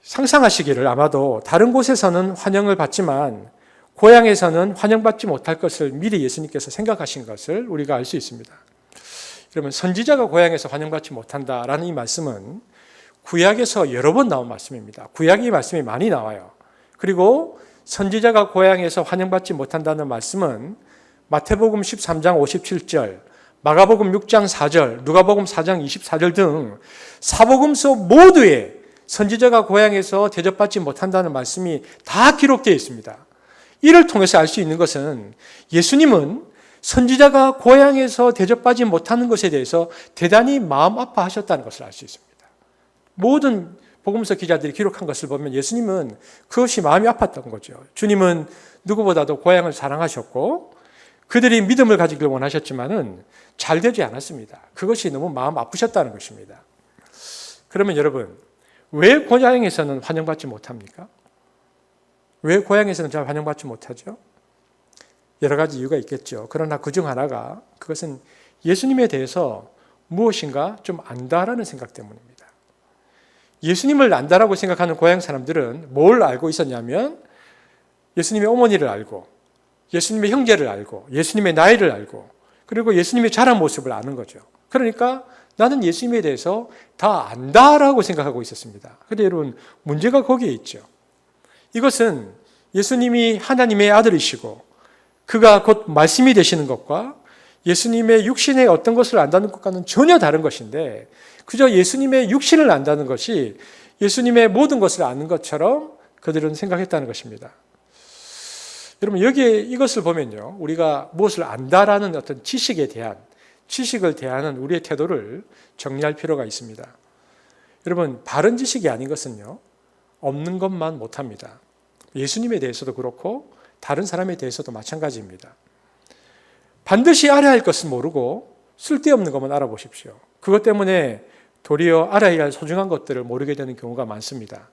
상상하시기를 아마도 다른 곳에서는 환영을 받지만 고향에서는 환영받지 못할 것을 미리 예수님께서 생각하신 것을 우리가 알 수 있습니다. 그러면 선지자가 고향에서 환영받지 못한다라는 이 말씀은 구약에서 여러 번 나온 말씀입니다. 구약의 말씀이 많이 나와요. 그리고 선지자가 고향에서 환영받지 못한다는 말씀은 마태복음 13장 57절, 마가복음 6장 4절, 누가복음 4장 24절 등 사복음서 모두에 선지자가 고향에서 대접받지 못한다는 말씀이 다 기록되어 있습니다. 이를 통해서 알 수 있는 것은 예수님은 선지자가 고향에서 대접받지 못하는 것에 대해서 대단히 마음 아파하셨다는 것을 알 수 있습니다. 모든 복음서 기자들이 기록한 것을 보면 예수님은 그것이 마음이 아팠던 거죠. 주님은 누구보다도 고향을 사랑하셨고 그들이 믿음을 가지길 원하셨지만은 잘 되지 않았습니다. 그것이 너무 마음 아프셨다는 것입니다. 그러면 여러분, 왜 고향에서는 환영받지 못합니까? 왜 고향에서는 잘 환영받지 못하죠? 여러 가지 이유가 있겠죠. 그러나 그중 하나가 그것은 예수님에 대해서 무엇인가 좀 안다라는 생각 때문입니다. 예수님을 안다라고 생각하는 고향 사람들은 뭘 알고 있었냐면 예수님의 어머니를 알고 예수님의 형제를 알고 예수님의 나이를 알고 그리고 예수님의 자란 모습을 아는 거죠. 그러니까 나는 예수님에 대해서 다 안다라고 생각하고 있었습니다. 그런데 여러분, 문제가 거기에 있죠. 이것은 예수님이 하나님의 아들이시고 그가 곧 말씀이 되시는 것과 예수님의 육신의 어떤 것을 안다는 것과는 전혀 다른 것인데 그저 예수님의 육신을 안다는 것이 예수님의 모든 것을 아는 것처럼 그들은 생각했다는 것입니다. 여러분, 여기에 이것을 보면요, 우리가 무엇을 안다라는 어떤 지식을 대하는 우리의 태도를 정리할 필요가 있습니다. 여러분, 바른 지식이 아닌 것은요, 없는 것만 못합니다. 예수님에 대해서도 그렇고 다른 사람에 대해서도 마찬가지입니다. 반드시 알아야 할 것은 모르고 쓸데없는 것만 알아보십시오. 그것 때문에 도리어 알아야 할 소중한 것들을 모르게 되는 경우가 많습니다.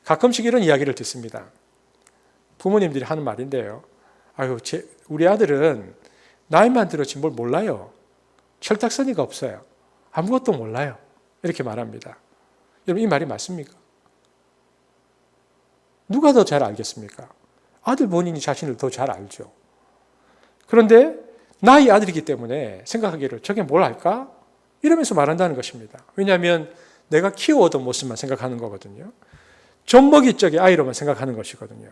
가끔씩 이런 이야기를 듣습니다. 부모님들이 하는 말인데요. 우리 아들은 나이만 들었지 뭘 몰라요. 철딱서니가 없어요. 아무것도 몰라요. 이렇게 말합니다. 여러분, 이 말이 맞습니까? 누가 더 잘 알겠습니까? 아들 본인이 자신을 더 잘 알죠. 그런데 나의 아들이기 때문에 생각하기를 저게 뭘 알까? 이러면서 말한다는 것입니다. 왜냐하면 내가 키워오던 모습만 생각하는 거거든요. 젖먹이 쪽의 아이로만 생각하는 것이거든요.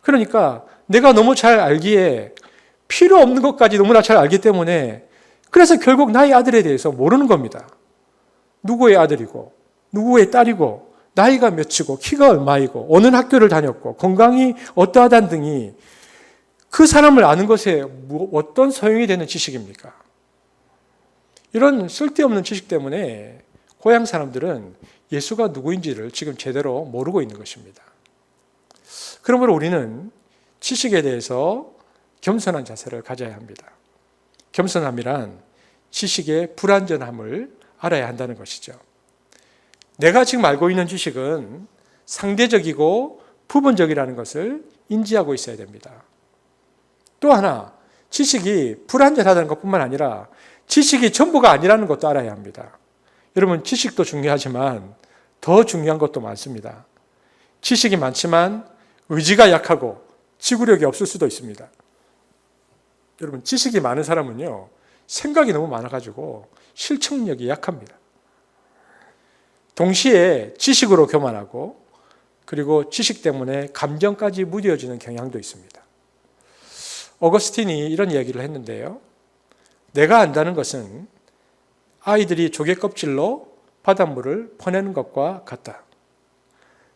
그러니까 내가 너무 잘 알기에 필요 없는 것까지 너무나 잘 알기 때문에 그래서 결국 나의 아들에 대해서 모르는 겁니다. 누구의 아들이고 누구의 딸이고 나이가 몇이고 키가 얼마이고 어느 학교를 다녔고 건강이 어떠하다는 등이 그 사람을 아는 것에 어떤 소용이 되는 지식입니까? 이런 쓸데없는 지식 때문에 고향 사람들은 예수가 누구인지를 지금 제대로 모르고 있는 것입니다. 그러므로 우리는 지식에 대해서 겸손한 자세를 가져야 합니다. 겸손함이란 지식의 불완전함을 알아야 한다는 것이죠. 내가 지금 알고 있는 지식은 상대적이고 부분적이라는 것을 인지하고 있어야 됩니다. 또 하나, 지식이 불완전하다는 것뿐만 아니라 지식이 전부가 아니라는 것도 알아야 합니다. 여러분, 지식도 중요하지만 더 중요한 것도 많습니다. 지식이 많지만 의지가 약하고 지구력이 없을 수도 있습니다. 여러분, 지식이 많은 사람은요, 생각이 너무 많아가지고 실천력이 약합니다. 동시에 지식으로 교만하고 그리고 지식 때문에 감정까지 무뎌지는 경향도 있습니다. 어거스틴이 이런 이야기를 했는데요. 내가 안다는 것은 아이들이 조개 껍질로 바닷물을 퍼내는 것과 같다.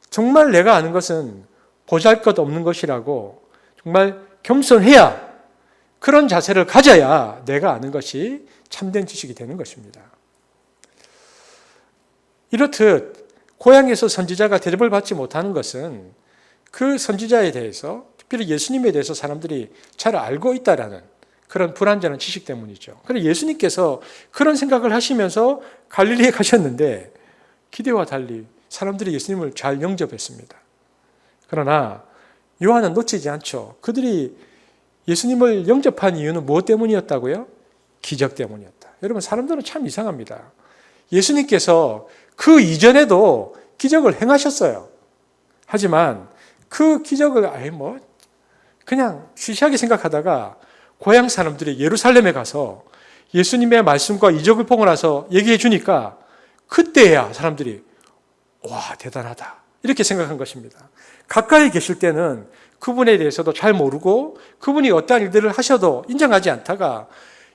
정말 내가 아는 것은 보잘것없는 것이라고 정말 겸손해야 그런 자세를 가져야 내가 아는 것이 참된 지식이 되는 것입니다. 이렇듯 고향에서 선지자가 대접을 받지 못하는 것은 그 선지자에 대해서, 특별히 예수님에 대해서 사람들이 잘 알고 있다라는 그런 불완전한 지식 때문이죠. 그런데 예수님께서 그런 생각을 하시면서 갈릴리에 가셨는데 기대와 달리 사람들이 예수님을 잘 영접했습니다. 그러나 요한은 놓치지 않죠. 그들이 예수님을 영접한 이유는 무엇 때문이었다고요? 기적 때문이었다. 여러분, 사람들은 참 이상합니다. 예수님께서 그 이전에도 기적을 행하셨어요. 하지만 그 기적을 그냥 시시하게 생각하다가 고향 사람들이 예루살렘에 가서 예수님의 말씀과 이적을 보고 나서 얘기해 주니까 그때야 사람들이 와, 대단하다 이렇게 생각한 것입니다. 가까이 계실 때는 그분에 대해서도 잘 모르고 그분이 어떠한 일들을 하셔도 인정하지 않다가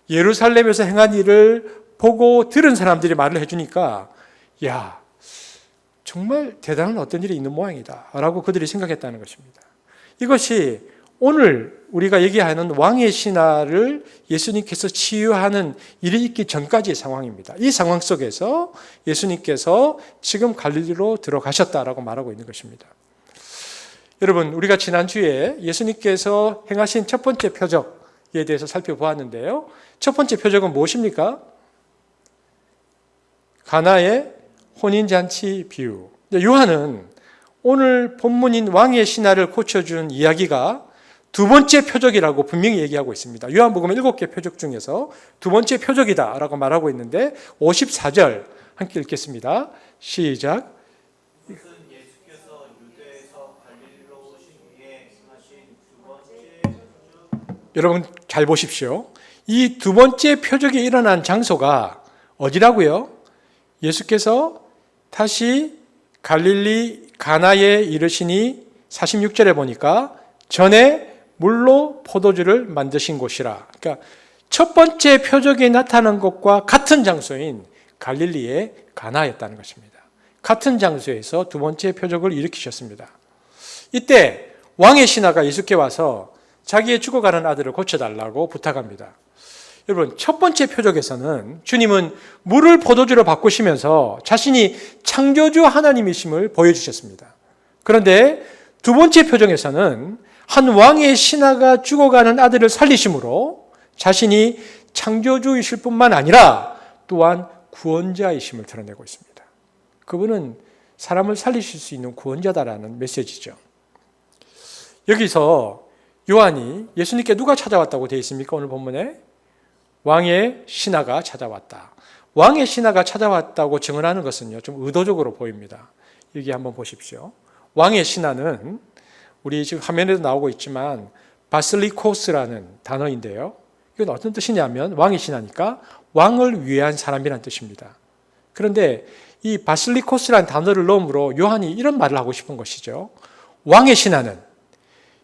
예루살렘에서 행한 일을 보고 들은 사람들이 말을 해주니까 야, 정말 대단한 어떤 일이 있는 모양이다 라고 그들이 생각했다는 것입니다. 이것이 오늘 우리가 얘기하는 왕의 신하를 예수님께서 치유하는 일이 있기 전까지의 상황입니다. 이 상황 속에서 예수님께서 지금 갈릴리로 들어가셨다라고 말하고 있는 것입니다. 여러분, 우리가 지난주에 예수님께서 행하신 첫 번째 표적에 대해서 살펴보았는데요. 첫 번째 표적은 무엇입니까? 가나의 혼인잔치 비유. 요한은 오늘 본문인 왕의 신하를 고쳐준 이야기가 두 번째 표적이라고 분명히 얘기하고 있습니다. 요한복음 7개 표적 중에서 두 번째 표적이다라고 말하고 있는데 54절 함께 읽겠습니다. 시작. 예수께서 유대에서 갈릴리로 오신 후에 하신 두 번째 표적. 여러분 잘 보십시오. 이 두 번째 표적이 일어난 장소가 어디라고요? 예수께서 다시 갈릴리 가나에 이르시니 46절에 보니까 전에 물로 포도주를 만드신 곳이라. 그러니까 첫 번째 표적이 나타난 것과 같은 장소인 갈릴리의 가나였다는 것입니다. 같은 장소에서 두 번째 표적을 일으키셨습니다. 이때 왕의 신하가 예수께 와서 자기의 죽어가는 아들을 고쳐달라고 부탁합니다. 여러분, 첫 번째 표적에서는 주님은 물을 포도주로 바꾸시면서 자신이 창조주 하나님이심을 보여주셨습니다. 그런데 두 번째 표적에서는 한 왕의 신하가 죽어가는 아들을 살리심으로 자신이 창조주이실 뿐만 아니라 또한 구원자이심을 드러내고 있습니다. 그분은 사람을 살리실 수 있는 구원자다라는 메시지죠. 여기서 요한이 예수님께 누가 찾아왔다고 되어 있습니까? 오늘 본문에 왕의 신하가 찾아왔다. 왕의 신하가 찾아왔다고 증언하는 것은요, 좀 의도적으로 보입니다. 여기 한번 보십시오. 왕의 신하는 우리 지금 화면에도 나오고 있지만 바슬리코스라는 단어인데요. 이건 어떤 뜻이냐면 왕의 신하니까 왕을 위한 사람이라는 뜻입니다. 그런데 이 바슬리코스라는 단어를 넣음으로 요한이 이런 말을 하고 싶은 것이죠. 왕의 신하는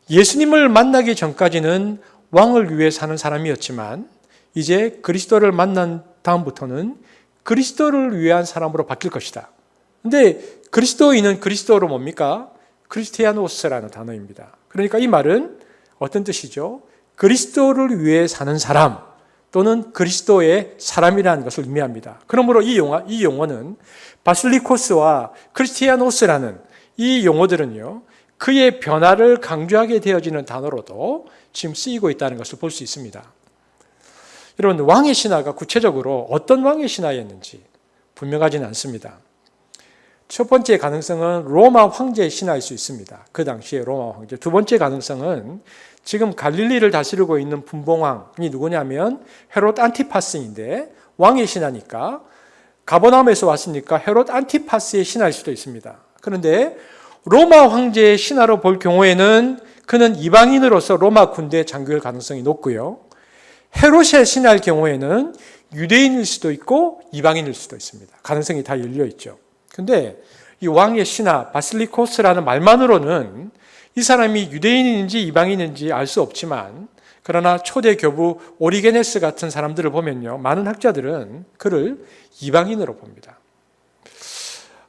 예수님을 만나기 전까지는 왕을 위해 사는 사람이었지만 이제 그리스도를 만난 다음부터는 그리스도를 위한 사람으로 바뀔 것이다. 근데 그리스도인은 그리스도로 뭡니까? 크리스티아노스라는 단어입니다. 그러니까 이 말은 어떤 뜻이죠? 그리스도를 위해 사는 사람 또는 그리스도의 사람이라는 것을 의미합니다. 그러므로 이 용어는 바슬리코스와 크리스티아노스라는 이 용어들은요, 그의 변화를 강조하게 되어지는 단어로도 지금 쓰이고 있다는 것을 볼 수 있습니다. 여러분, 왕의 신하가 구체적으로 어떤 왕의 신하였는지 분명하지는 않습니다. 첫 번째 가능성은 로마 황제의 신하일 수 있습니다. 그 당시에 로마 황제. 두 번째 가능성은 지금 갈릴리를 다스리고 있는 분봉왕이 누구냐면 헤롯 안티파스인데 왕의 신하니까 가버나움에서 왔으니까 헤롯 안티파스의 신하일 수도 있습니다. 그런데 로마 황제의 신하로 볼 경우에는 그는 이방인으로서 로마 군대 장교일 가능성이 높고요. 헤롯의 신하일 경우에는 유대인일 수도 있고 이방인일 수도 있습니다. 가능성이 다 열려 있죠. 근데 이 왕의 신하 바슬리코스라는 말만으로는 이 사람이 유대인인지 이방인인지 알 수 없지만 그러나 초대 교부 오리게네스 같은 사람들을 보면요, 많은 학자들은 그를 이방인으로 봅니다.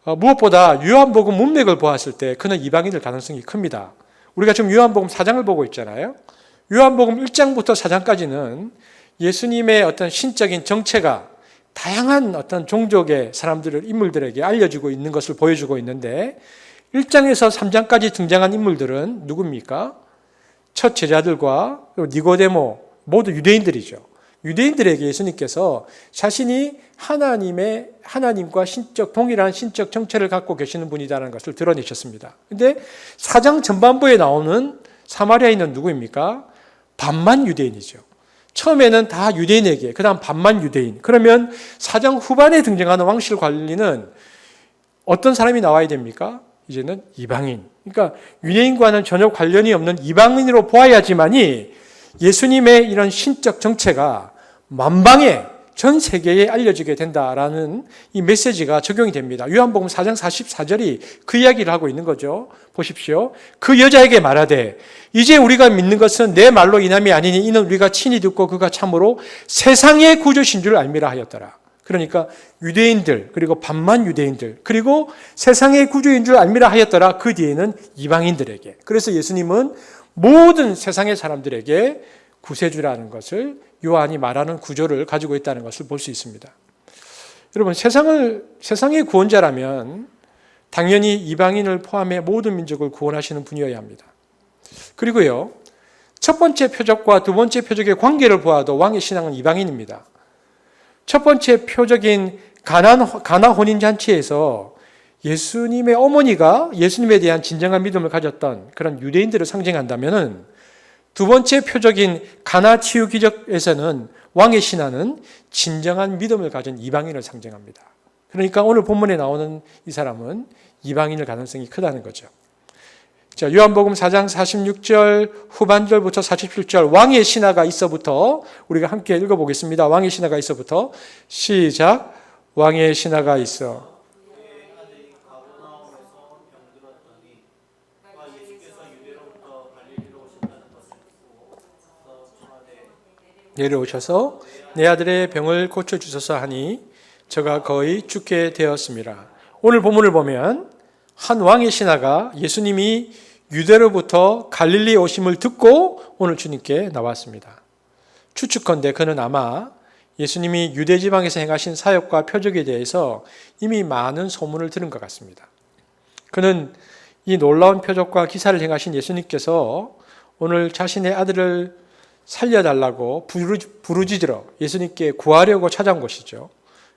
무엇보다 요한복음 문맥을 보았을 때 그는 이방인일 가능성이 큽니다. 우리가 지금 요한복음 4장을 보고 있잖아요. 요한복음 1장부터 4장까지는 예수님의 어떤 신적인 정체가 다양한 어떤 종족의 인물들에게 알려주고 있는 것을 보여주고 있는데 1장에서 3장까지 등장한 인물들은 누굽니까? 첫 제자들과 니고데모 모두 유대인들이죠. 유대인들에게 예수님께서 자신이 하나님과 동일한 신적 정체를 갖고 계시는 분이라는 것을 드러내셨습니다. 그런데 4장 전반부에 나오는 사마리아인은 누구입니까? 반만 유대인이죠. 처음에는 다 유대인에게, 그 다음 반만 유대인. 그러면 4장 후반에 등장하는 왕실 관리는 어떤 사람이 나와야 됩니까? 이제는 이방인. 그러니까 유대인과는 전혀 관련이 없는 이방인으로 보아야지만이 예수님의 이런 신적 정체가 만방에 전 세계에 알려지게 된다라는 이 메시지가 적용이 됩니다. 요한복음 4장 44절이 그 이야기를 하고 있는 거죠. 보십시오. 그 여자에게 말하되 이제 우리가 믿는 것은 내 말로 인함이 아니니 이는 우리가 친히 듣고 그가 참으로 세상의 구주신 줄 알미라 하였더라. 그러니까 유대인들, 그리고 반만 유대인들, 그리고 세상의 구주인 줄 알미라 하였더라. 그 뒤에는 이방인들에게. 그래서 예수님은 모든 세상의 사람들에게 구세주라는 것을 요한이 말하는 구조를 가지고 있다는 것을 볼 수 있습니다. 여러분, 세상의 구원자라면 당연히 이방인을 포함해 모든 민족을 구원하시는 분이어야 합니다. 그리고요, 첫 번째 표적과 두 번째 표적의 관계를 보아도 왕의 신앙은 이방인입니다. 첫 번째 표적인 가나 혼인잔치에서 예수님의 어머니가 예수님에 대한 진정한 믿음을 가졌던 그런 유대인들을 상징한다면은 두 번째 표적인 가나 치유 기적에서는 왕의 신하는 진정한 믿음을 가진 이방인을 상징합니다. 그러니까 오늘 본문에 나오는 이 사람은 이방인일 가능성이 크다는 거죠. 자, 요한복음 4장 46절 후반절부터 47절 왕의 신하가 있어부터 우리가 함께 읽어보겠습니다. 왕의 신하가 있어부터 시작. 왕의 신하가 있어. 내려오셔서 내 아들의 병을 고쳐주소서 하니 저가 거의 죽게 되었습니다. 오늘 본문을 보면 한 왕의 신하가 예수님이 유대로부터 갈릴리에 오심을 듣고 오늘 주님께 나왔습니다. 추측컨대 그는 아마 예수님이 유대 지방에서 행하신 사역과 표적에 대해서 이미 많은 소문을 들은 것 같습니다. 그는 이 놀라운 표적과 기사를 행하신 예수님께서 오늘 자신의 아들을 살려달라고 부르짖으러 예수님께 구하려고 찾아온 것이죠.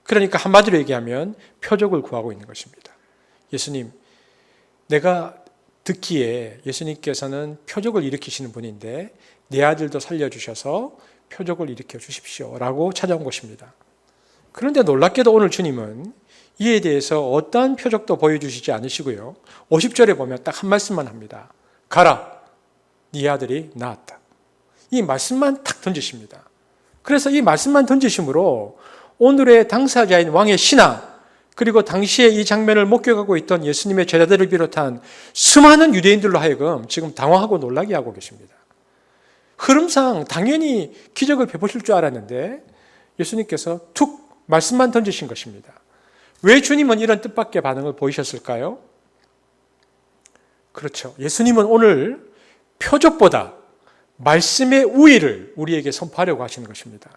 그러니까 한마디로 얘기하면 표적을 구하고 있는 것입니다. 예수님, 내가 듣기에 예수님께서는 표적을 일으키시는 분인데 내 아들도 살려주셔서 표적을 일으켜 주십시오 라고 찾아온 것입니다. 그런데 놀랍게도 오늘 주님은 이에 대해서 어떠한 표적도 보여주시지 않으시고요. 50절에 보면 딱 한 말씀만 합니다. 가라, 네 아들이 나았다. 이 말씀만 탁 던지십니다. 그래서 이 말씀만 던지심으로 오늘의 당사자인 왕의 신하, 그리고 당시에 이 장면을 목격하고 있던 예수님의 제자들을 비롯한 수많은 유대인들로 하여금 지금 당황하고 놀라게 하고 계십니다. 흐름상 당연히 기적을 베푸실 줄 알았는데 예수님께서 툭 말씀만 던지신 것입니다. 왜 주님은 이런 뜻밖의 반응을 보이셨을까요? 그렇죠. 예수님은 오늘 표적보다 말씀의 우위를 우리에게 선포하려고 하시는 것입니다.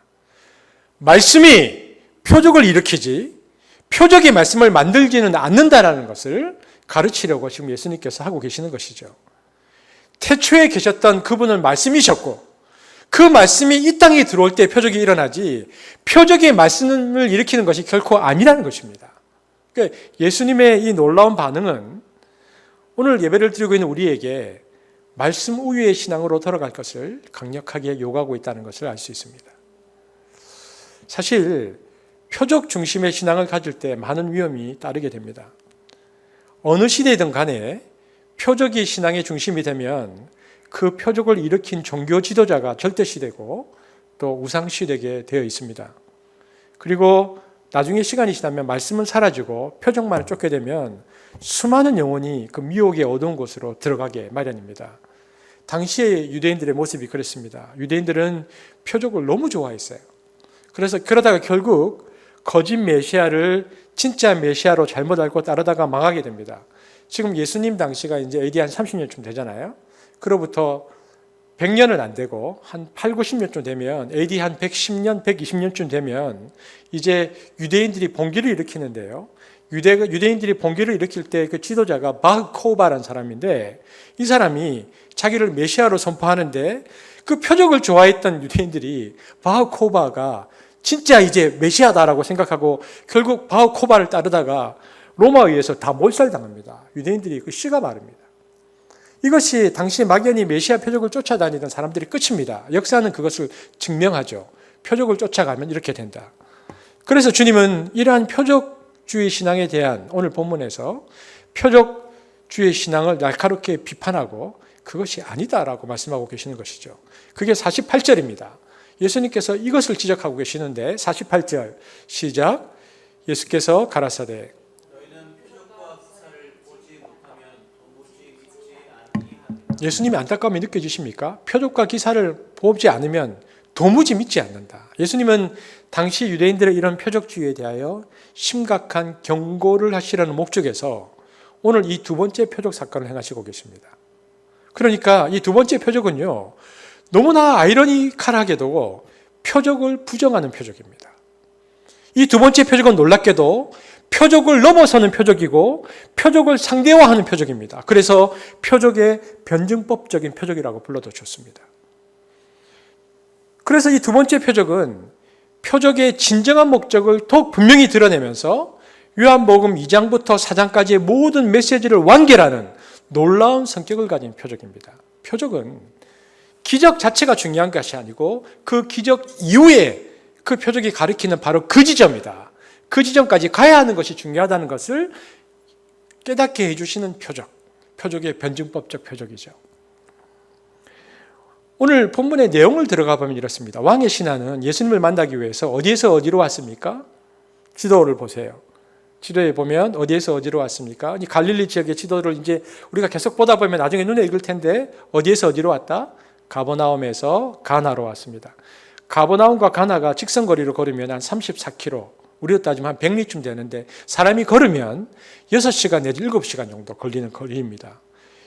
말씀이 표적을 일으키지 표적이 말씀을 만들지는 않는다라는 것을 가르치려고 지금 예수님께서 하고 계시는 것이죠. 태초에 계셨던 그분은 말씀이셨고 그 말씀이 이 땅에 들어올 때 표적이 일어나지 표적의 말씀을 일으키는 것이 결코 아니라는 것입니다. 그러니까 예수님의 이 놀라운 반응은 오늘 예배를 드리고 있는 우리에게 말씀 우위의 신앙으로 돌아갈 것을 강력하게 요구하고 있다는 것을 알 수 있습니다. 사실 표적 중심의 신앙을 가질 때 많은 위험이 따르게 됩니다. 어느 시대이든 간에 표적이 신앙의 중심이 되면 그 표적을 일으킨 종교 지도자가 절대시되고 또 우상시되게 되어 있습니다. 그리고 나중에 시간이 지나면 말씀은 사라지고 표적만 쫓게 되면 수많은 영혼이 그 미혹의 어두운 곳으로 들어가게 마련입니다. 당시의 유대인들의 모습이 그랬습니다. 유대인들은 표적을 너무 좋아했어요. 그래서 그러다가 결국 거짓 메시아를 진짜 메시아로 잘못 알고 따르다가 망하게 됩니다. 지금 예수님 당시가 이제 AD 한 30년쯤 되잖아요. 그로부터 100년은 안 되고 한 8, 90년쯤 되면 AD 한 110년, 120년쯤 되면 이제 유대인들이 봉기를 일으키는데요. 유대인들이 봉기를 일으킬 때 그 지도자가 바흐코바라는 사람인데 이 사람이 자기를 메시아로 선포하는데 그 표적을 좋아했던 유대인들이 바흐코바가 진짜 이제 메시아다라고 생각하고 결국 바흐코바를 따르다가 로마에 의해서 다 몰살당합니다. 유대인들이 그 씨가 마릅니다. 이것이 당시 막연히 메시아 표적을 쫓아다니던 사람들의 끝입니다. 역사는 그것을 증명하죠. 표적을 쫓아가면 이렇게 된다. 그래서 주님은 이러한 표적주의 신앙에 대한 오늘 본문에서 표적주의 신앙을 날카롭게 비판하고 그것이 아니다라고 말씀하고 계시는 것이죠. 그게 48절입니다. 예수님께서 이것을 지적하고 계시는데 48절 시작. 예수께서 가라사대 예수님의 안타까움이 느껴지십니까? 표적과 기사를 보지 않으면 도무지 믿지 않는다. 예수님은 당시 유대인들의 이런 표적주의에 대하여 심각한 경고를 하시라는 목적에서 오늘 이 두 번째 표적 사건을 행하시고 계십니다. 그러니까 이 두 번째 표적은요, 너무나 아이러니컬하게도 표적을 부정하는 표적입니다. 이 두 번째 표적은 놀랍게도 표적을 넘어서는 표적이고 표적을 상대화하는 표적입니다. 그래서 표적의 변증법적인 표적이라고 불러도 좋습니다. 그래서 이 두 번째 표적은 표적의 진정한 목적을 더욱 분명히 드러내면서 요한복음 2장부터 4장까지의 모든 메시지를 완결하는 놀라운 성격을 가진 표적입니다. 표적은 기적 자체가 중요한 것이 아니고 그 기적 이후에 그 표적이 가리키는 바로 그 지점이다. 그 지점까지 가야 하는 것이 중요하다는 것을 깨닫게 해주시는 표적. 표적의 변증법적 표적이죠. 오늘 본문의 내용을 들어가 보면 이렇습니다. 왕의 신하는 예수님을 만나기 위해서 어디에서 어디로 왔습니까? 지도를 보세요. 지도에 보면 어디에서 어디로 왔습니까? 이 갈릴리 지역의 지도를 이제 우리가 계속 보다 보면 나중에 눈에 익을 텐데 어디에서 어디로 왔다? 가버나움에서 가나로 왔습니다. 가버나움과 가나가 직선거리로 걸으면 한 34km, 우리로 따지면 한 100리쯤 되는데 사람이 걸으면 6시간 내지 7시간 정도 걸리는 거리입니다.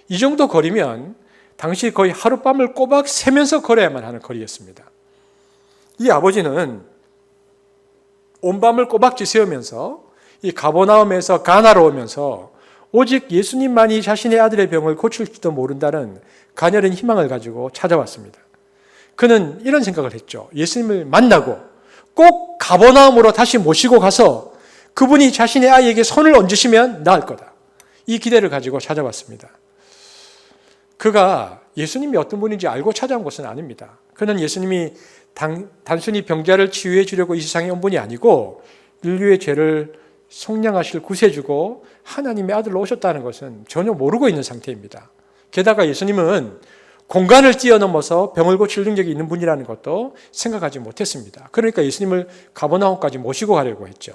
이 정도 거리면 당시 거의 하룻밤을 꼬박 새면서 걸어야만 하는 거리였습니다. 이 아버지는 온 밤을 꼬박지 새우면서 이 가버나움에서 가나로 오면서 오직 예수님만이 자신의 아들의 병을 고칠지도 모른다는 가녀린 희망을 가지고 찾아왔습니다. 그는 이런 생각을 했죠. 예수님을 만나고 꼭 가버나움으로 다시 모시고 가서 그분이 자신의 아이에게 손을 얹으시면 나을 거다. 이 기대를 가지고 찾아왔습니다. 그가 예수님이 어떤 분인지 알고 찾아온 것은 아닙니다. 그는 예수님이 단순히 병자를 치유해 주려고 이 세상에 온 분이 아니고 인류의 죄를 속량하실 구세주고 하나님의 아들로 오셨다는 것은 전혀 모르고 있는 상태입니다. 게다가 예수님은 공간을 뛰어넘어서 병을 고칠 능력이 있는 분이라는 것도 생각하지 못했습니다. 그러니까 예수님을 가버나움까지 모시고 가려고 했죠.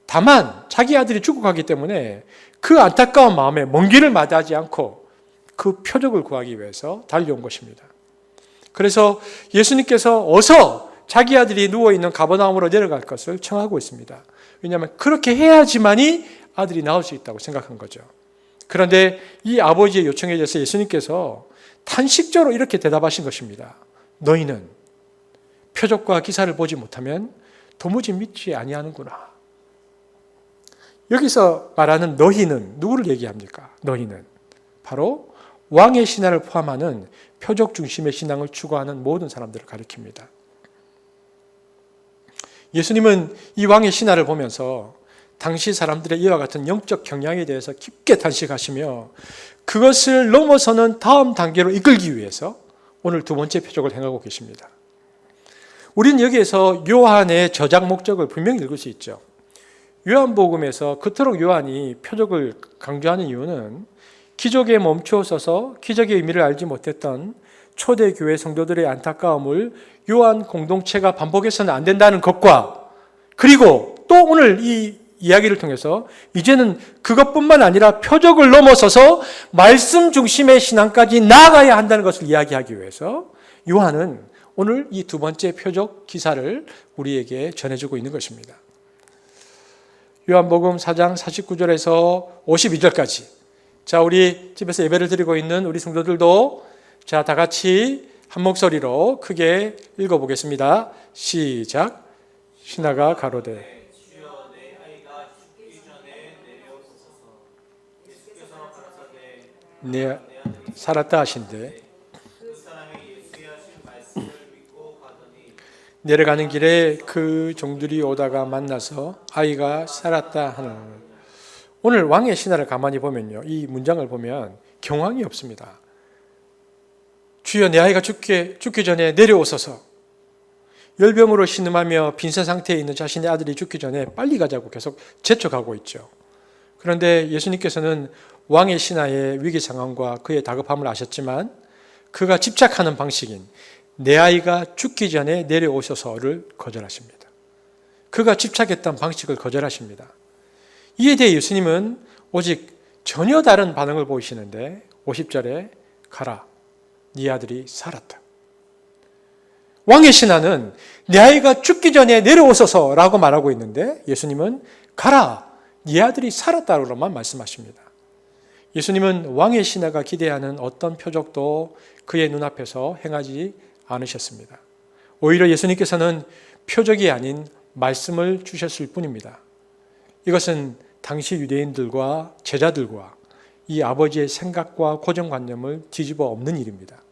다만 자기 아들이 죽어가기 때문에 그 안타까운 마음에 먼 길을 마다하지 않고 그 표적을 구하기 위해서 달려온 것입니다. 그래서 예수님께서 어서 자기 아들이 누워있는 가버나움으로 내려갈 것을 청하고 있습니다. 왜냐하면 그렇게 해야지만이 아들이 나올 수 있다고 생각한 거죠. 그런데 이 아버지의 요청에 대해서 예수님께서 탄식적으로 이렇게 대답하신 것입니다. 너희는 표적과 기사를 보지 못하면 도무지 믿지 아니하는구나. 여기서 말하는 너희는 누구를 얘기합니까? 너희는 바로 왕의 신화를 포함하는 표적 중심의 신앙을 추구하는 모든 사람들을 가리킵니다. 예수님은 이 왕의 신화를 보면서 당시 사람들의 이와 같은 영적 경향에 대해서 깊게 탄식하시며 그것을 넘어서는 다음 단계로 이끌기 위해서 오늘 두 번째 표적을 행하고 계십니다. 우리는 여기에서 요한의 저작 목적을 분명히 읽을 수 있죠. 요한복음에서 그토록 요한이 표적을 강조하는 이유는 기적에 멈추어서서 기적의 의미를 알지 못했던 초대교회 성도들의 안타까움을 요한 공동체가 반복해서는 안 된다는 것과 그리고 또 오늘 이 이야기를 통해서 이제는 그것뿐만 아니라 표적을 넘어서서 말씀 중심의 신앙까지 나아가야 한다는 것을 이야기하기 위해서 요한은 오늘 이 두 번째 표적 기사를 우리에게 전해주고 있는 것입니다. 요한복음 4장 49절에서 52절까지 자, 우리 집에서 예배를 드리고 있는 우리 성도들도 자, 다 같이 한 목소리로 크게 읽어보겠습니다. 시작. 신하가 가로되 네, 살았다 하신대. 내려가는 길에 그 종들이 오다가 만나서 아이가 살았다 하는. 오늘 왕의 신하를 가만히 보면요, 이 문장을 보면 경황이 없습니다. 주여, 내 아이가 죽기 전에 내려오소서. 열병으로 신음하며 빈사 상태에 있는 자신의 아들이 죽기 전에 빨리 가자고 계속 재촉하고 있죠. 그런데 예수님께서는 왕의 신하의 위기 상황과 그의 다급함을 아셨지만 그가 집착하는 방식인 내 아이가 죽기 전에 내려오셔서를 거절하십니다. 그가 집착했던 방식을 거절하십니다. 이에 대해 예수님은 오직 전혀 다른 반응을 보이시는데 50절에 가라, 네 아들이 살았다. 왕의 신하는 내 아이가 죽기 전에 내려오소서라고 말하고 있는데 예수님은 가라, 네 아들이 살았다로만 말씀하십니다. 예수님은 왕의 신하가 기대하는 어떤 표적도 그의 눈앞에서 행하지 않으셨습니다. 오히려 예수님께서는 표적이 아닌 말씀을 주셨을 뿐입니다. 이것은 당시 유대인들과 제자들과 이 아버지의 생각과 고정관념을 뒤집어 엎는 일입니다.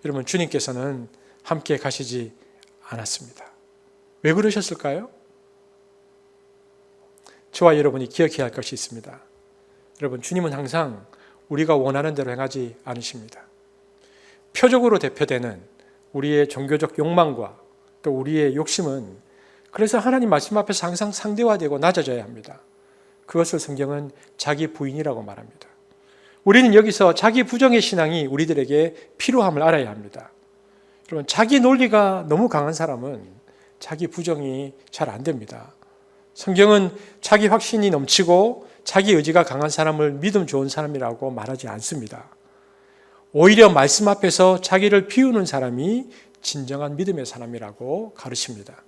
여러분, 주님께서는 함께 가시지 않았습니다. 왜 그러셨을까요? 저와 여러분이 기억해야 할 것이 있습니다. 여러분, 주님은 항상 우리가 원하는 대로 행하지 않으십니다. 표적으로 대표되는 우리의 종교적 욕망과 또 우리의 욕심은 그래서 하나님 말씀 앞에서 항상 상대화되고 낮아져야 합니다. 그것을 성경은 자기 부인이라고 말합니다. 우리는 여기서 자기 부정의 신앙이 우리들에게 필요함을 알아야 합니다. 여러분, 자기 논리가 너무 강한 사람은 자기 부정이 잘 안 됩니다. 성경은 자기 확신이 넘치고 자기 의지가 강한 사람을 믿음 좋은 사람이라고 말하지 않습니다. 오히려 말씀 앞에서 자기를 비우는 사람이 진정한 믿음의 사람이라고 가르칩니다.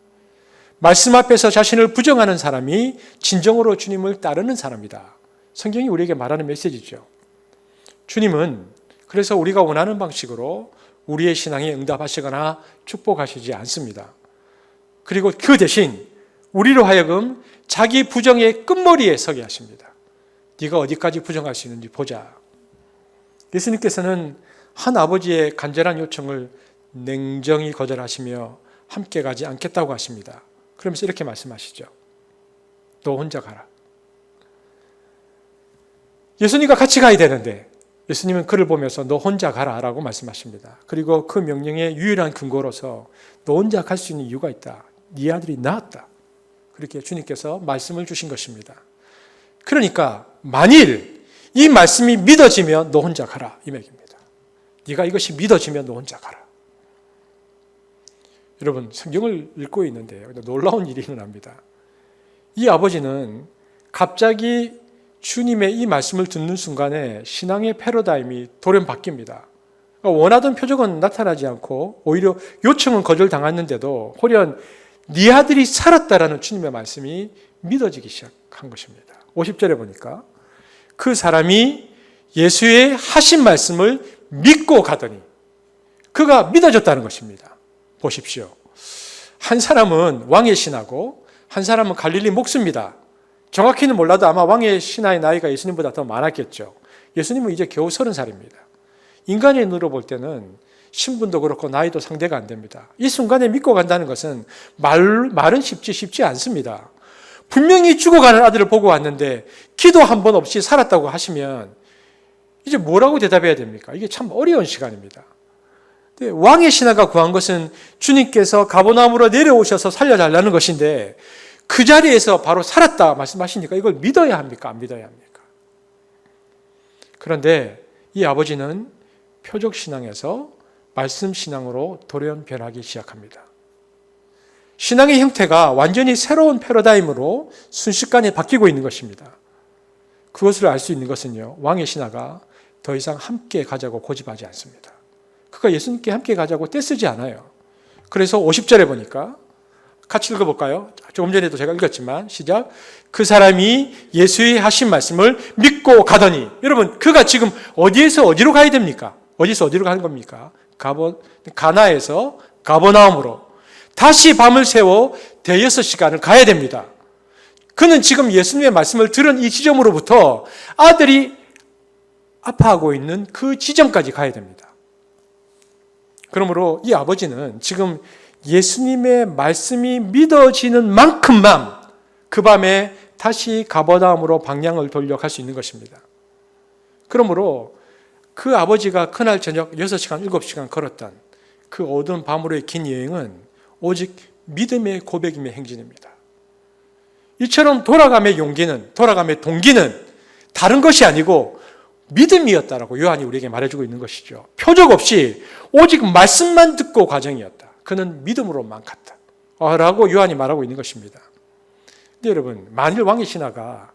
말씀 앞에서 자신을 부정하는 사람이 진정으로 주님을 따르는 사람이다. 성경이 우리에게 말하는 메시지죠. 주님은 그래서 우리가 원하는 방식으로 우리의 신앙에 응답하시거나 축복하시지 않습니다. 그리고 그 대신 우리로 하여금 자기 부정의 끝머리에 서게 하십니다. 네가 어디까지 부정할 수 있는지 보자. 예수님께서는 한 아버지의 간절한 요청을 냉정히 거절하시며 함께 가지 않겠다고 하십니다. 그러면서 이렇게 말씀하시죠. 너 혼자 가라. 예수님과 같이 가야 되는데 예수님은 그를 보면서 너 혼자 가라라고 말씀하십니다. 그리고 그 명령의 유일한 근거로서 너 혼자 갈 수 있는 이유가 있다. 네 아들이 낳았다. 그렇게 주님께서 말씀을 주신 것입니다. 그러니까 만일 이 말씀이 믿어지면 너 혼자 가라 이 말입니다. 네가 이것이 믿어지면 너 혼자 가라. 여러분, 성경을 읽고 있는데 놀라운 일이 일어납니다. 이 아버지는 갑자기 주님의 이 말씀을 듣는 순간에 신앙의 패러다임이 돌연 바뀝니다. 원하던 표적은 나타나지 않고 오히려 요청은 거절당했는데도 홀연 네 아들이 살았다라는 주님의 말씀이 믿어지기 시작한 것입니다. 50절에 보니까 그 사람이 예수의 하신 말씀을 믿고 가더니 그가 믿어졌다는 것입니다. 보십시오. 한 사람은 왕의 신하고 한 사람은 갈릴리 목수입니다. 정확히는 몰라도 아마 왕의 신하의 나이가 예수님보다 더 많았겠죠. 예수님은 이제 겨우 30살입니다. 인간의 눈으로 볼 때는 신분도 그렇고 나이도 상대가 안 됩니다. 이 순간에 믿고 간다는 것은 말은 쉽지 않습니다. 분명히 죽어가는 아들을 보고 왔는데 기도 한 번 없이 살았다고 하시면 이제 뭐라고 대답해야 됩니까? 이게 참 어려운 시간입니다. 왕의 신하가 구한 것은 주님께서 가버나움으로 내려오셔서 살려달라는 것인데 그 자리에서 바로 살았다 말씀하시니까 이걸 믿어야 합니까? 안 믿어야 합니까? 그런데 이 아버지는 표적신앙에서 말씀신앙으로 돌연 변하기 시작합니다. 신앙의 형태가 완전히 새로운 패러다임으로 순식간에 바뀌고 있는 것입니다. 그것을 알 수 있는 것은요, 왕의 신하가 더 이상 함께 가자고 고집하지 않습니다. 그가 예수님께 함께 가자고 떼쓰지 않아요. 그래서 50절에 보니까 같이 읽어볼까요? 조금 전에도 제가 읽었지만 시작. 그 사람이 예수의 하신 말씀을 믿고 가더니, 여러분 그가 지금 어디에서 어디로 가야 됩니까? 어디서 어디로 가는 겁니까? 가나에서 가버나움으로 다시 밤을 새워 대여섯 시간을 가야 됩니다. 그는 지금 예수님의 말씀을 들은 이 지점으로부터 아들이 아파하고 있는 그 지점까지 가야 됩니다. 그러므로 이 아버지는 지금 예수님의 말씀이 믿어지는 만큼만 그 밤에 다시 가버나움으로 방향을 돌려갈 수 있는 것입니다. 그러므로 그 아버지가 그날 저녁 6시간, 7시간 걸었던 그 어두운 밤으로의 긴 여행은 오직 믿음의 고백임의 행진입니다. 이처럼 돌아감의 용기는, 돌아감의 동기는 다른 것이 아니고 믿음이었다라고 요한이 우리에게 말해주고 있는 것이죠. 표적 없이 오직 말씀만 듣고 과정이었다. 그는 믿음으로만 갔다. 라고 요한이 말하고 있는 것입니다. 근데 여러분, 만일 왕의 신하가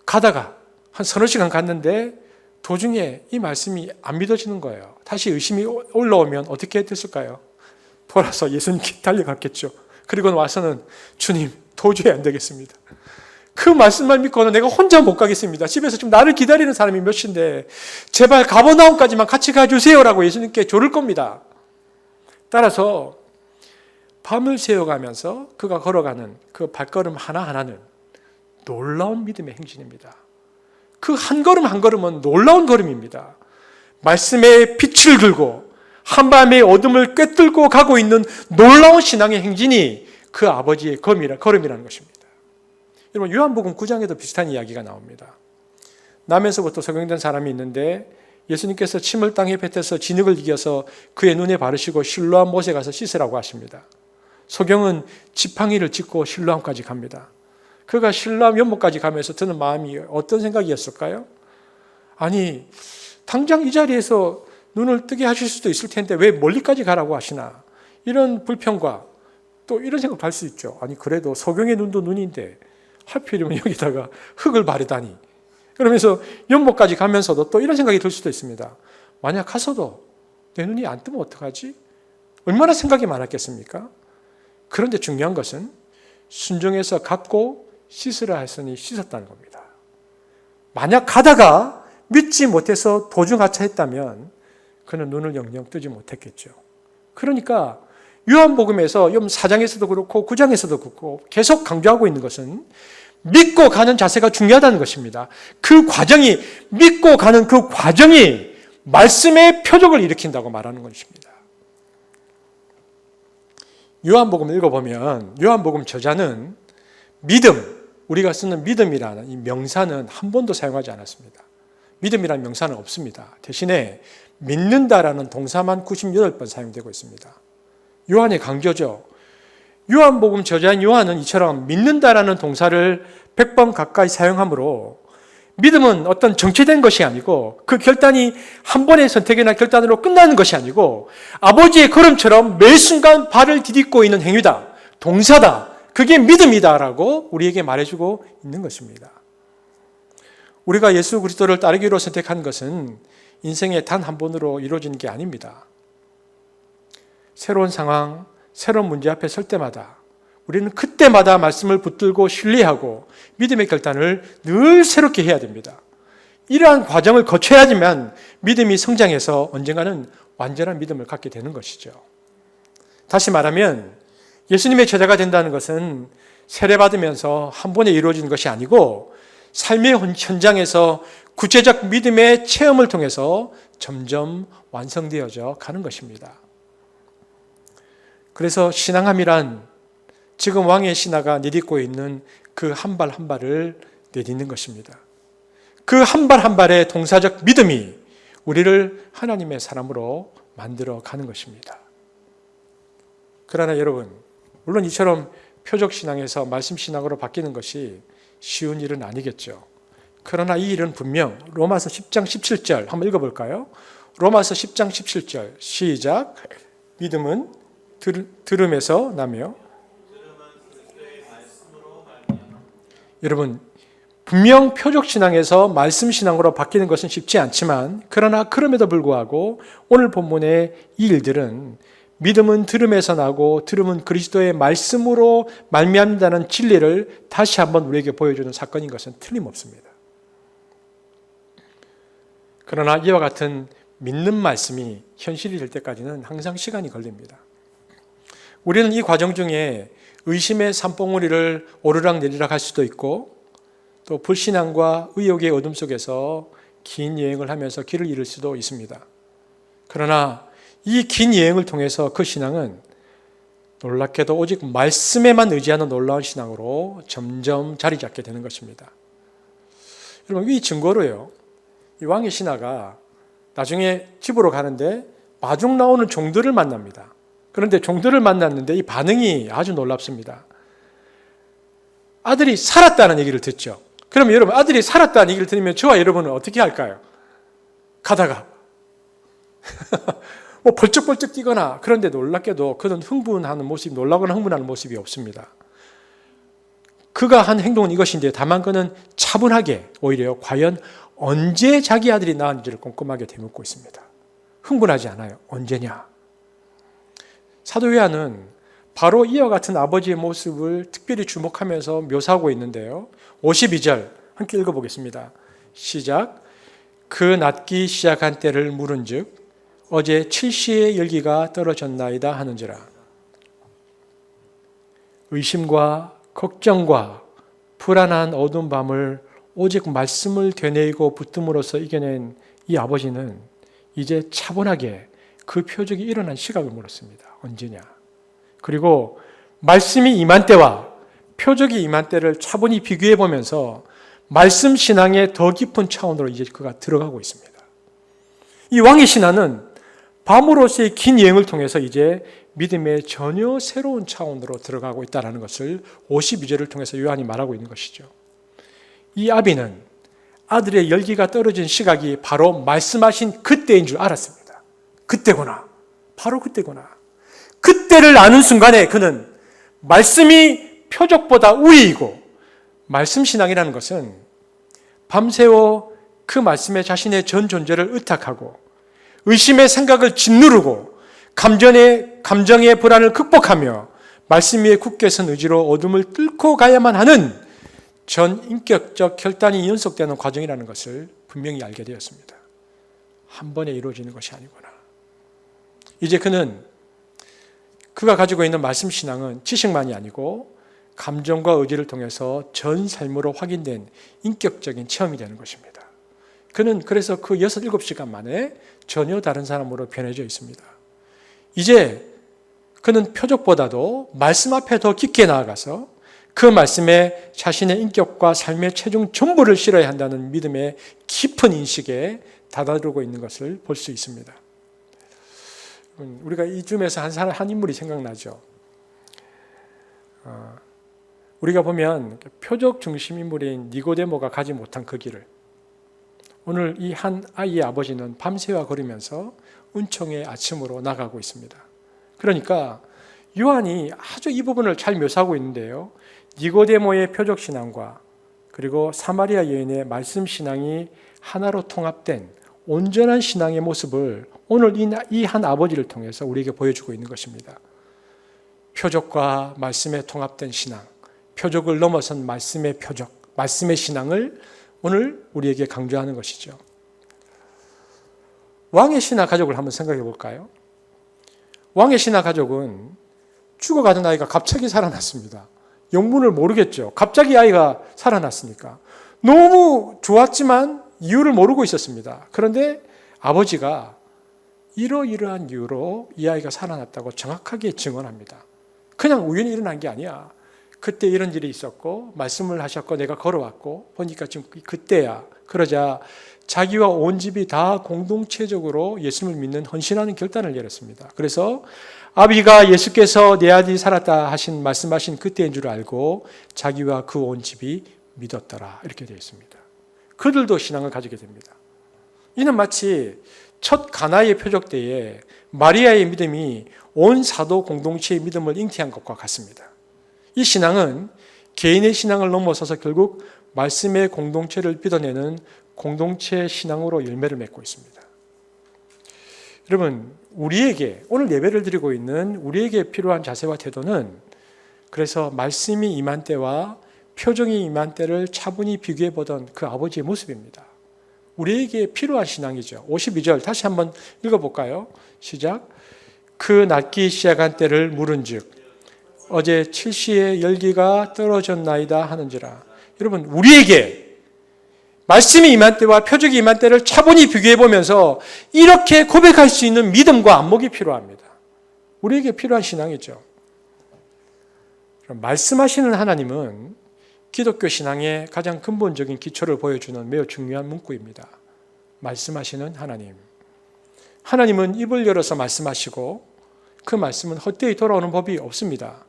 가다가 한 서너 시간 갔는데 도중에 이 말씀이 안 믿어지는 거예요. 다시 의심이 올라오면 어떻게 됐을까요? 돌아서 예수님께 달려갔겠죠. 그리고 와서는 주님, 도저히 안 되겠습니다. 그 말씀만 믿고는 내가 혼자 못 가겠습니다. 집에서 지금 나를 기다리는 사람이 몇인데 제발 가버나움까지만 같이 가주세요라고 예수님께 조를 겁니다. 따라서 밤을 새워가면서 그가 걸어가는 그 발걸음 하나하나는 놀라운 믿음의 행진입니다. 그 한 걸음 한 걸음은 놀라운 걸음입니다. 말씀의 빛을 들고 한밤의 어둠을 꿰뚫고 가고 있는 놀라운 신앙의 행진이 그 아버지의 걸음이라는 것입니다. 여러분, 요한복음 9장에도 비슷한 이야기가 나옵니다. 남에서부터 소경된 사람이 있는데 예수님께서 침을 땅에 뱉어서 진흙을 이겨서 그의 눈에 바르시고 실로암 못에 가서 씻으라고 하십니다. 소경은 지팡이를 짚고 실로암까지 갑니다. 그가 실로암 연못까지 가면서 드는 마음이 어떤 생각이었을까요? 아니, 당장 이 자리에서 눈을 뜨게 하실 수도 있을 텐데 왜 멀리까지 가라고 하시나? 이런 불평과 또 이런 생각도 할 수 있죠. 아니, 그래도 소경의 눈도 눈인데 하필이면 여기다가 흙을 바르다니. 그러면서 연못까지 가면서도 또 이런 생각이 들 수도 있습니다. 만약 가서도 내 눈이 안 뜨면 어떡하지? 얼마나 생각이 많았겠습니까? 그런데 중요한 것은 순종해서 갖고 씻으라 했으니 씻었다는 겁니다. 만약 가다가 믿지 못해서 도중하차했다면 그는 눈을 영영 뜨지 못했겠죠. 그러니까 요한복음에서 4장에서도 그렇고 9장에서도 그렇고 계속 강조하고 있는 것은 믿고 가는 자세가 중요하다는 것입니다. 그 과정이, 믿고 가는 그 과정이 말씀의 표적을 일으킨다고 말하는 것입니다. 요한복음 읽어보면 요한복음 저자는 믿음, 우리가 쓰는 믿음이라는 이 명사는 한 번도 사용하지 않았습니다. 믿음이라는 명사는 없습니다. 대신에 믿는다라는 동사만 98번 사용되고 있습니다. 요한의 강조죠. 요한복음 저자인 요한은 이처럼 믿는다라는 동사를 100번 가까이 사용하므로 믿음은 어떤 정체된 것이 아니고 그 결단이 한 번의 선택이나 결단으로 끝나는 것이 아니고 아버지의 걸음처럼 매 순간 발을 디딛고 있는 행위다. 동사다. 그게 믿음이다라고 우리에게 말해주고 있는 것입니다. 우리가 예수 그리스도를 따르기로 선택한 것은 인생의 단 한 번으로 이루어지는 게 아닙니다. 새로운 상황, 새로운 문제 앞에 설 때마다 우리는 그때마다 말씀을 붙들고 신뢰하고 믿음의 결단을 늘 새롭게 해야 됩니다. 이러한 과정을 거쳐야지만 믿음이 성장해서 언젠가는 완전한 믿음을 갖게 되는 것이죠. 다시 말하면 예수님의 제자가 된다는 것은 세례받으면서 한 번에 이루어지는 것이 아니고 삶의 현장에서 구체적 믿음의 체험을 통해서 점점 완성되어져 가는 것입니다. 그래서 신앙함이란 지금 왕의 신하가 내딛고 있는 그 한 발 한 발을 내딛는 것입니다. 그 한 발 한 발의 동사적 믿음이 우리를 하나님의 사람으로 만들어 가는 것입니다. 그러나 여러분, 물론 이처럼 표적신앙에서 말씀신앙으로 바뀌는 것이 쉬운 일은 아니겠죠. 그러나 이 일은 분명 로마서 10장 17절 한번 읽어볼까요? 로마서 10장 17절 시작. 믿음은 들음에서 나며. 여러분, 분명 표적신앙에서 말씀신앙으로 바뀌는 것은 쉽지 않지만 그러나 그럼에도 불구하고 오늘 본문의 이 일들은 믿음은 들음에서 나고 들음은 그리스도의 말씀으로 말미암는다는 진리를 다시 한번 우리에게 보여주는 사건인 것은 틀림없습니다. 그러나 이와 같은 믿는 말씀이 현실이 될 때까지는 항상 시간이 걸립니다. 우리는 이 과정 중에 의심의 산봉우리를 오르락내리락 할 수도 있고 또 불신앙과 의욕의 어둠 속에서 긴 여행을 하면서 길을 잃을 수도 있습니다. 그러나 이 긴 여행을 통해서 그 신앙은 놀랍게도 오직 말씀에만 의지하는 놀라운 신앙으로 점점 자리 잡게 되는 것입니다. 여러분, 이 증거로요, 이 왕의 신하가 나중에 집으로 가는데 마중 나오는 종들을 만납니다. 그런데 종들을 만났는데 이 반응이 아주 놀랍습니다. 아들이 살았다는 얘기를 듣죠. 그러면 여러분, 아들이 살았다는 얘기를 들으면 저와 여러분은 어떻게 할까요? 가다가 뭐 벌쩍벌쩍 뛰거나, 그런데 놀랍게도 그는 흥분하는 모습이, 놀라거나 흥분하는 모습이 없습니다. 그가 한 행동은 이것인데 다만 그는 차분하게 오히려 과연 언제 자기 아들이 낳았는지를 꼼꼼하게 되묻고 있습니다. 흥분하지 않아요. 언제냐? 사도 요한은 바로 이와 같은 아버지의 모습을 특별히 주목하면서 묘사하고 있는데요. 52절 함께 읽어보겠습니다. 시작. 그 낫기 시작한 때를 물은즉 어제 7시의 열기가 떨어졌나이다 하는지라. 의심과 걱정과 불안한 어두운 밤을 오직 말씀을 되뇌이고 붙듦으로써 이겨낸 이 아버지는 이제 차분하게 그 표적이 일어난 시각을 물었습니다. 언제냐? 그리고 말씀이 임한 때와 표적이 임한 때를 차분히 비교해 보면서 말씀 신앙의 더 깊은 차원으로 이제 그가 들어가고 있습니다. 이 왕의 신하는 밤으로서의 긴 여행을 통해서 이제 믿음의 전혀 새로운 차원으로 들어가고 있다는 것을 52절을 통해서 요한이 말하고 있는 것이죠. 이 아비는 아들의 열기가 떨어진 시각이 바로 말씀하신 그때인 줄 알았습니다. 그때구나. 바로 그때구나. 그때를 아는 순간에 그는 말씀이 표적보다 우위이고, 말씀신앙이라는 것은 밤새워 그 말씀에 자신의 전 존재를 의탁하고 의심의 생각을 짓누르고 감정의 불안을 극복하며 말씀 위에 굳게 선 의지로 어둠을 뚫고 가야만 하는 전 인격적 결단이 연속되는 과정이라는 것을 분명히 알게 되었습니다. 한 번에 이루어지는 것이 아니구나. 이제 그가 가지고 있는 말씀 신앙은 지식만이 아니고 감정과 의지를 통해서 전 삶으로 확인된 인격적인 체험이 되는 것입니다. 그는 그래서 그 6, 7시간 만에 전혀 다른 사람으로 변해져 있습니다. 이제 그는 표적보다도 말씀 앞에 더 깊게 나아가서 그 말씀에 자신의 인격과 삶의 체중 전부를 실어야 한다는 믿음의 깊은 인식에 다다르고 있는 것을 볼 수 있습니다. 우리가 이쯤에서 한 인물이 생각나죠. 우리가 보면 표적 중심 인물인 니고데모가 가지 못한 그 길을 오늘 이 한 아이의 아버지는 밤새와 걸으면서 은총의 아침으로 나가고 있습니다. 그러니까 요한이 아주 이 부분을 잘 묘사하고 있는데요. 니고데모의 표적 신앙과 그리고 사마리아 여인의 말씀 신앙이 하나로 통합된 온전한 신앙의 모습을 오늘 이 한 아버지를 통해서 우리에게 보여주고 있는 것입니다. 표적과 말씀에 통합된 신앙, 표적을 넘어선 말씀의 표적, 말씀의 신앙을 오늘 우리에게 강조하는 것이죠. 왕의 신하 가족을 한번 생각해 볼까요? 왕의 신하 가족은 죽어가던 아이가 갑자기 살아났습니다. 영문을 모르겠죠. 갑자기 아이가 살아났으니까. 너무 좋았지만 이유를 모르고 있었습니다. 그런데 아버지가 이러이러한 이유로 이 아이가 살아났다고 정확하게 증언합니다. 그냥 우연히 일어난 게 아니야. 그때 이런 일이 있었고 말씀을 하셨고 내가 걸어왔고 보니까 지금 그때야. 그러자 자기와 온 집이 다 공동체적으로 예수님을 믿는 헌신하는 결단을 내렸습니다. 그래서 아비가 예수께서 내 아들이 살았다 하신 말씀하신 그때인 줄 알고 자기와 그 온 집이 믿었더라. 이렇게 되어 있습니다. 그들도 신앙을 가지게 됩니다. 이는 마치 첫 가나의 표적 때에 마리아의 믿음이 온 사도 공동체의 믿음을 잉태한 것과 같습니다. 이 신앙은 개인의 신앙을 넘어서서 결국 말씀의 공동체를 빚어내는 공동체 신앙으로 열매를 맺고 있습니다. 여러분, 우리에게 오늘 예배를 드리고 있는 우리에게 필요한 자세와 태도는 그래서 말씀이 임한 때와 표정이 임한 때를 차분히 비교해 보던 그 아버지의 모습입니다. 우리에게 필요한 신앙이죠. 52절 다시 한번 읽어볼까요? 시작. 그 낫기 시작한 때를 물은즉 어제 7시에 열기가 떨어졌나이다 하는지라. 여러분, 우리에게 말씀이 임한 때와 표적이 임한 때를 차분히 비교해 보면서 이렇게 고백할 수 있는 믿음과 안목이 필요합니다. 우리에게 필요한 신앙이죠. 말씀하시는 하나님은 기독교 신앙의 가장 근본적인 기초를 보여주는 매우 중요한 문구입니다. 말씀하시는 하나님. 하나님은 입을 열어서 말씀하시고 그 말씀은 헛되이 돌아오는 법이 없습니다.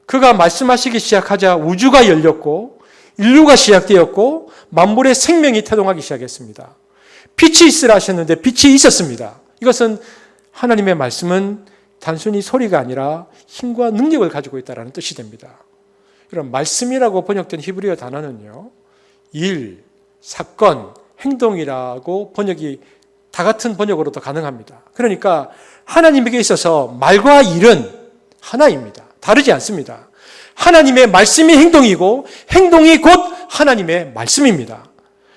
그가 말씀하시기 시작하자 우주가 열렸고 인류가 시작되었고 만물의 생명이 태동하기 시작했습니다. 빛이 있으라 하셨는데 빛이 있었습니다. 이것은 하나님의 말씀은 단순히 소리가 아니라 힘과 능력을 가지고 있다는 뜻이 됩니다. 이런 말씀이라고 번역된 히브리어 단어는요, 일, 사건, 행동이라고 번역이 다 같은 번역으로도 가능합니다. 그러니까 하나님에게 있어서 말과 일은 하나입니다. 다르지 않습니다. 하나님의 말씀이 행동이고 행동이 곧 하나님의 말씀입니다.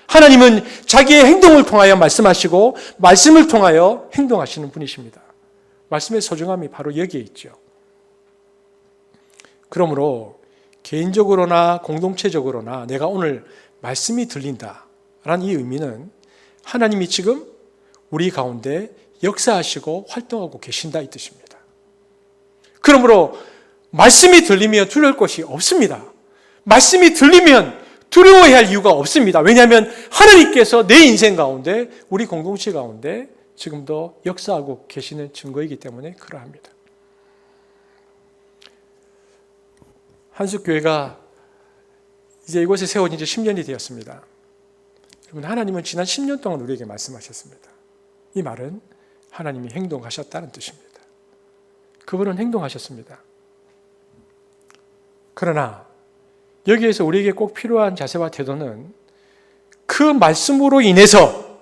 하나님은 자기의 행동을 통하여 말씀하시고 말씀을 통하여 행동하시는 분이십니다. 말씀의 소중함이 바로 여기에 있죠. 그러므로 개인적으로나 공동체적으로나 내가 오늘 말씀이 들린다라는 이 의미는 하나님이 지금 우리 가운데 역사하시고 활동하고 계신다 이 뜻입니다. 그러므로 말씀이 들리면 두려울 것이 없습니다. 말씀이 들리면 두려워해야 할 이유가 없습니다. 왜냐하면 하나님께서 내 인생 가운데 우리 공동체 가운데 지금도 역사하고 계시는 증거이기 때문에 그러합니다. 한숙교회가 이제 이곳에 세워진 지 10년이 되었습니다. 여러분, 하나님은 지난 10년 동안 우리에게 말씀하셨습니다. 이 말은 하나님이 행동하셨다는 뜻입니다. 그분은 행동하셨습니다. 그러나 여기에서 우리에게 꼭 필요한 자세와 태도는 그 말씀으로 인해서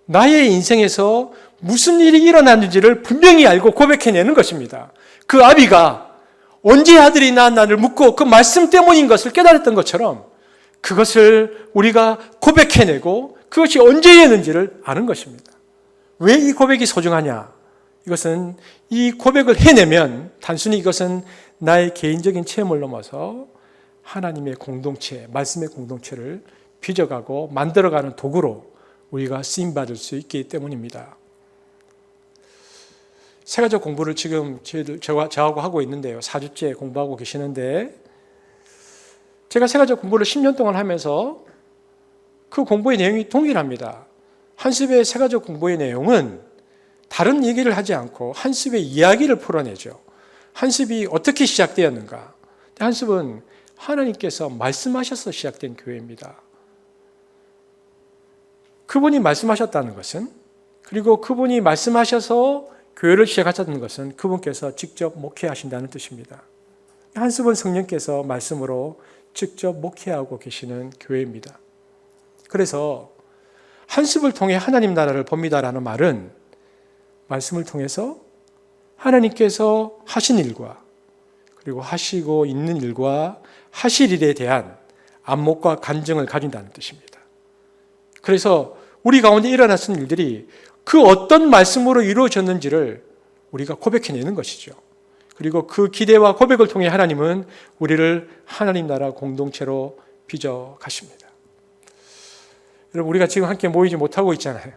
나의 인생에서 무슨 일이 일어났는지를 분명히 알고 고백해내는 것입니다. 그 아비가 언제 아들이 낳았나를 묻고 그 말씀 때문인 것을 깨달았던 것처럼 그것을 우리가 고백해내고 그것이 언제였는지를 아는 것입니다. 왜 이 고백이 소중하냐? 이것은 이 고백을 해내면 단순히 이것은 나의 개인적인 체험을 넘어서 하나님의 공동체, 말씀의 공동체를 빚어가고 만들어가는 도구로 우리가 쓰임받을 수 있기 때문입니다. 세가족 공부를 지금 저하고 하고 있는데요. 4주째 공부하고 계시는데 제가 세가족 공부를 10년 동안 하면서 그 공부의 내용이 동일합니다. 한습의 세가족 공부의 내용은 다른 얘기를 하지 않고 한습의 이야기를 풀어내죠. 한습이 어떻게 시작되었는가? 한습은 하나님께서 말씀하셔서 시작된 교회입니다. 그분이 말씀하셨다는 것은, 그리고 그분이 말씀하셔서 교회를 시작하셨다는 것은 그분께서 직접 목회하신다는 뜻입니다. 한습은 성령께서 말씀으로 직접 목회하고 계시는 교회입니다. 그래서 한습을 통해 하나님 나라를 봅니다라는 말은 말씀을 통해서 하나님께서 하신 일과 그리고 하시고 있는 일과 하실 일에 대한 안목과 간증을 가진다는 뜻입니다. 그래서 우리 가운데 일어났던 일들이 그 어떤 말씀으로 이루어졌는지를 우리가 고백해내는 것이죠. 그리고 그 기대와 고백을 통해 하나님은 우리를 하나님 나라 공동체로 빚어 가십니다. 여러분, 우리가 지금 함께 모이지 못하고 있잖아요.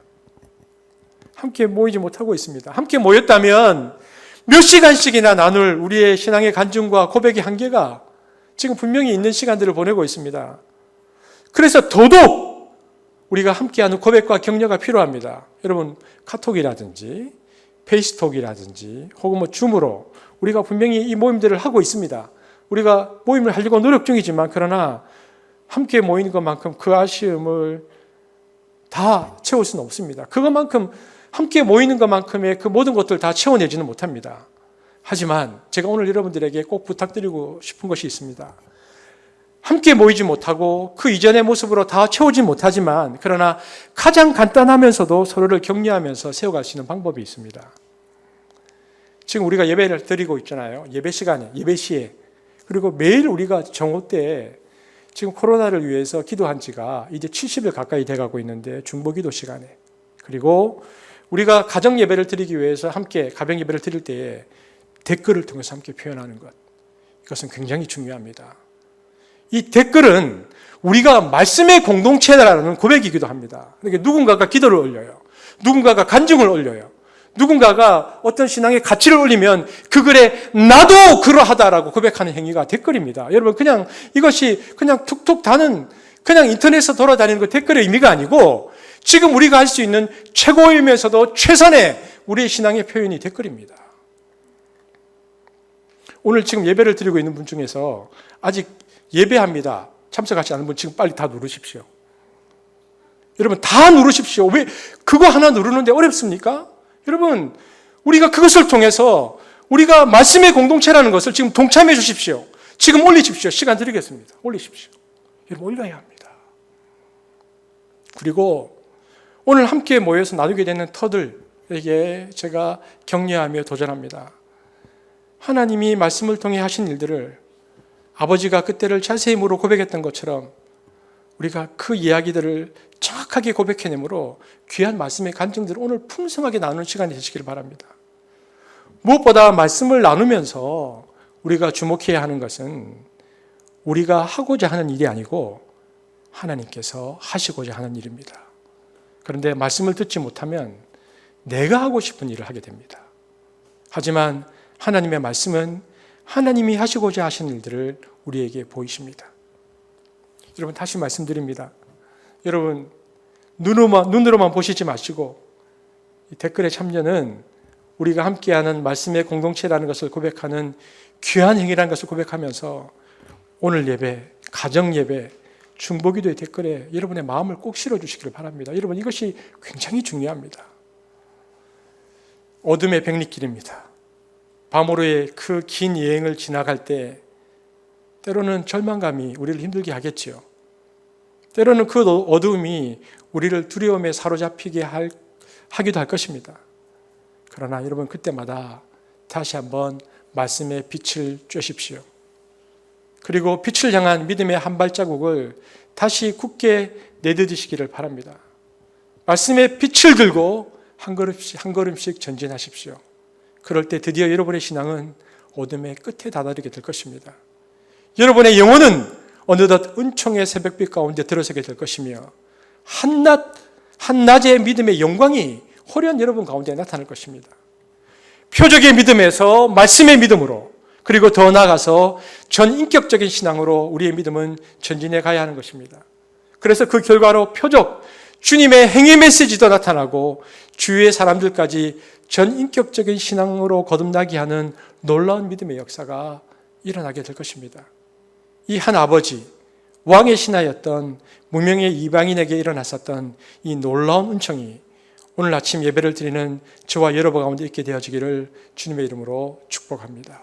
함께 모이지 못하고 있습니다. 함께 모였다면 몇 시간씩이나 나눌 우리의 신앙의 간증과 고백의 한계가 지금 분명히 있는 시간들을 보내고 있습니다. 그래서 더더욱 우리가 함께하는 고백과 격려가 필요합니다. 여러분, 카톡이라든지 페이스톡이라든지 혹은 줌으로 우리가 분명히 이 모임들을 하고 있습니다. 우리가 모임을 하려고 노력 중이지만 그러나 함께 모이는 것만큼 그 아쉬움을 다 채울 수는 없습니다. 그것만큼 함께 모이는 것만큼의 그 모든 것들 다 채워내지는 못합니다. 하지만 제가 오늘 여러분들에게 꼭 부탁드리고 싶은 것이 있습니다. 함께 모이지 못하고 그 이전의 모습으로 다 채우지 못하지만 그러나 가장 간단하면서도 서로를 격려하면서 세워갈 수 있는 방법이 있습니다. 지금 우리가 예배를 드리고 있잖아요. 예배 시간에, 예배 시에. 그리고 매일 우리가 정오 때 지금 코로나를 위해서 기도한 지가 이제 70일 가까이 돼가고 있는데 중보기도 시간에, 그리고 우리가 가정 예배를 드리기 위해서 함께 가병 예배를 드릴 때에 댓글을 통해서 함께 표현하는 것, 이것은 굉장히 중요합니다. 이 댓글은 우리가 말씀의 공동체라는 고백이기도 합니다. 그러니까 누군가가 기도를 올려요. 누군가가 간증을 올려요. 누군가가 어떤 신앙의 가치를 올리면 그 글에 나도 그러하다라고 고백하는 행위가 댓글입니다. 여러분, 그냥 이것이 그냥 툭툭 다는 그냥 인터넷에서 돌아다니는 그 댓글의 의미가 아니고 지금 우리가 할 수 있는 최고이면서도 최선의 우리의 신앙의 표현이 댓글입니다. 오늘 지금 예배를 드리고 있는 분 중에서 아직 예배합니다 참석하지 않은 분 지금 빨리 다 누르십시오. 여러분, 다 누르십시오. 왜 그거 하나 누르는데 어렵습니까? 여러분, 우리가 그것을 통해서 우리가 말씀의 공동체라는 것을 지금 동참해 주십시오. 지금 올리십시오. 시간 드리겠습니다. 올리십시오. 여러분, 올려야 합니다. 그리고 오늘 함께 모여서 나누게 되는 터들에게 제가 격려하며 도전합니다. 하나님이 말씀을 통해 하신 일들을 아버지가 그때를 자세히 물어 고백했던 것처럼 우리가 그 이야기들을 정확하게 고백해내므로 귀한 말씀의 간증들을 오늘 풍성하게 나누는 시간이 되시기를 바랍니다. 무엇보다 말씀을 나누면서 우리가 주목해야 하는 것은 우리가 하고자 하는 일이 아니고 하나님께서 하시고자 하는 일입니다. 그런데 말씀을 듣지 못하면 내가 하고 싶은 일을 하게 됩니다. 하지만 하나님의 말씀은 하나님이 하시고자 하신 일들을 우리에게 보이십니다. 여러분, 다시 말씀드립니다. 여러분, 눈으로만 보시지 마시고 이 댓글의 참여는 우리가 함께하는 말씀의 공동체라는 것을 고백하는 귀한 행위라는 것을 고백하면서 오늘 예배, 가정 예배, 중보기도의 댓글에 여러분의 마음을 꼭 실어주시기를 바랍니다. 여러분, 이것이 굉장히 중요합니다. 어둠의 백리길입니다. 밤으로의 그 긴 여행을 지나갈 때 때로는 절망감이 우리를 힘들게 하겠지요. 때로는 그 어두움이 우리를 두려움에 사로잡히게 하기도 할 것입니다. 그러나 여러분, 그때마다 다시 한번 말씀의 빛을 쬐십시오. 그리고 빛을 향한 믿음의 한 발자국을 다시 굳게 내딛으시기를 바랍니다. 말씀의 빛을 들고 한 걸음씩 전진하십시오. 그럴 때 드디어 여러분의 신앙은 어둠의 끝에 다다르게 될 것입니다. 여러분의 영혼은 어느덧 은총의 새벽빛 가운데 들어서게 될 것이며 한낮의 믿음의 영광이 호련 여러분 가운데 나타날 것입니다. 표적의 믿음에서 말씀의 믿음으로, 그리고 더 나아가서 전인격적인 신앙으로 우리의 믿음은 전진해 가야 하는 것입니다. 그래서 그 결과로 표적, 주님의 행위 메시지도 나타나고 주위의 사람들까지 전인격적인 신앙으로 거듭나게 하는 놀라운 믿음의 역사가 일어나게 될 것입니다. 이 한 아버지, 왕의 신하였던 무명의 이방인에게 일어났었던 이 놀라운 은총이 오늘 아침 예배를 드리는 저와 여러분 가운데 있게 되어지기를 주님의 이름으로 축복합니다.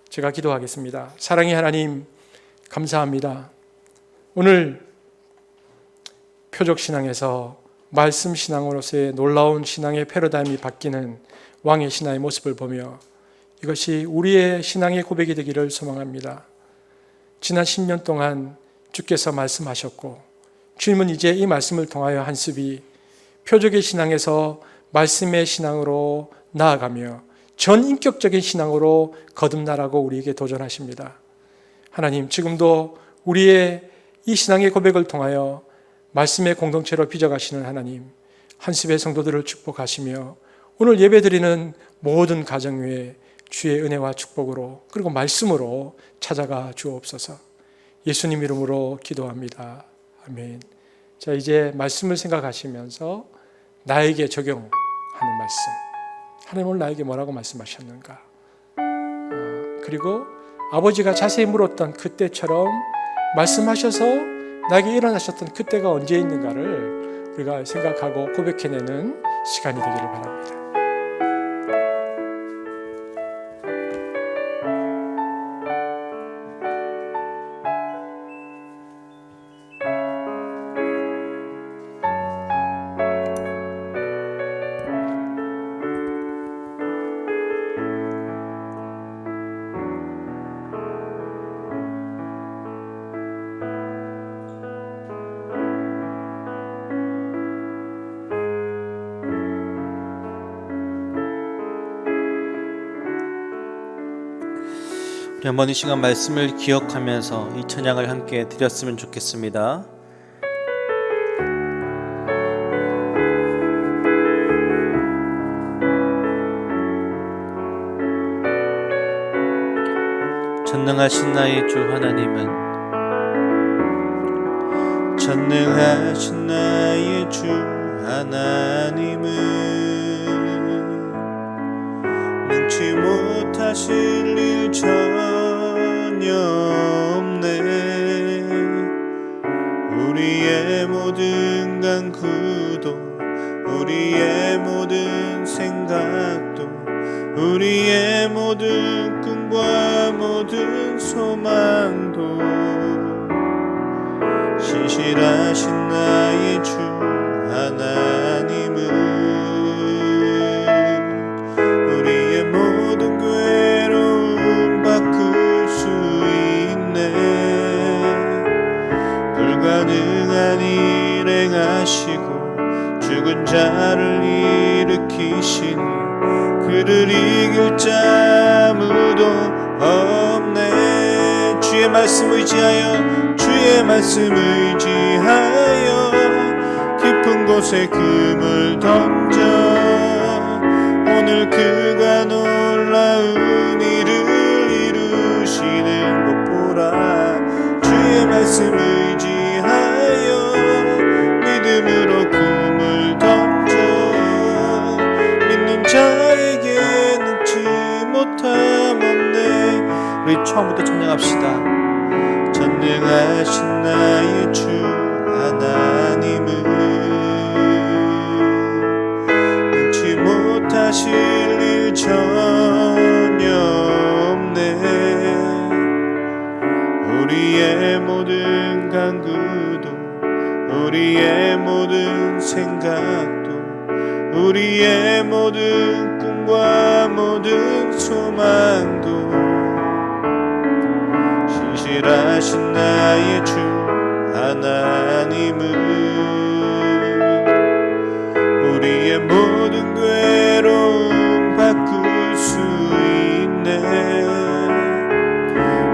제가 기도하겠습니다. 사랑의 하나님, 감사합니다. 오늘 표적신앙에서 말씀신앙으로서의 놀라운 신앙의 패러다임이 바뀌는 왕의 신하의 모습을 보며 이것이 우리의 신앙의 고백이 되기를 소망합니다. 지난 10년 동안 주께서 말씀하셨고 주님은 이제 이 말씀을 통하여 한습이 표적의 신앙에서 말씀의 신앙으로 나아가며 전인격적인 신앙으로 거듭나라고 우리에게 도전하십니다. 하나님, 지금도 우리의 이 신앙의 고백을 통하여 말씀의 공동체로 빚어가시는 하나님, 한습의 성도들을 축복하시며 오늘 예배드리는 모든 가정 위에 주의 은혜와 축복으로 그리고 말씀으로 찾아가 주옵소서. 예수님 이름으로 기도합니다. 아멘. 자, 이제 말씀을 생각하시면서 나에게 적용하는 말씀. 하나님 오늘 나에게 뭐라고 말씀하셨는가? 그리고 아버지가 자세히 물었던 그때처럼 말씀하셔서 나에게 일어나셨던 그때가 언제 있는가를 우리가 생각하고 고백해내는 시간이 되기를 바랍니다. 한번 이 시간 말씀을 기억하면서 이 찬양을 함께 드렸으면 좋겠습니다. 전능하신 나의 주 하나님은, 전능하신 나의 주 하나님은 능치 못하실 일 전혀 없네. 우리의 모든 간구도, 우리의 모든 생각도, 우리의 모든 꿈과 모든 소망도 신실하신 나의 주 하나님은 우리의 모든 괴로움 바꿀 수 있네. 불가능한 일 행하시고 죽은 자를 일으키시니 그를 이길 자 아무도 없네. 주의 말씀 의지하여, 주의 말씀 의지하여 깊은 곳에 금을 던져 오늘 그가 놀라운 일을 이루시는 것 보라. 주의 말씀 의지하여 믿음으로 금을 던져 믿는 자에게 능치 못함 없네. 우리 처음부터 찬양합시다. 전능하신 나의 주 하나님은 능치 못하실 일 전혀 없네. 우리의 모든 간구도, 우리의 모든 생각도, 우리의 모든 꿈과 모든 소망도 신실하신 나의 주 하나님은 우리의 모든 괴로움 바꿀 수 있네.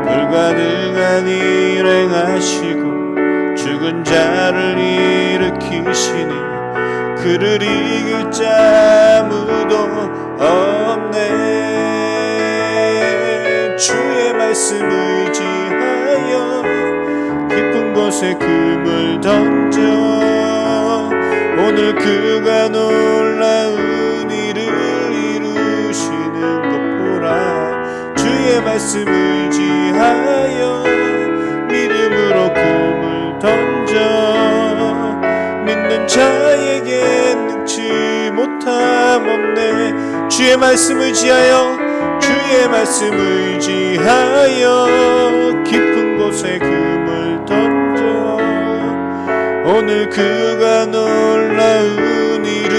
불가능한 일 행하시고 죽은 자를 일으키시니 그를 이길 자 아무도 없네. 주의 말씀 의지하여 깊은 곳에 금을 던져 오늘 그가 놀라운 일을 이루시는 것 보라. 주의 말씀 의지하여 믿음으로 금을 던져 믿는 자에게 능치 못함 없네. 주의 말씀 의지하여, 주의 말씀 의지하여 깊은 곳에 금을 던져 오늘 그가 놀라운 일을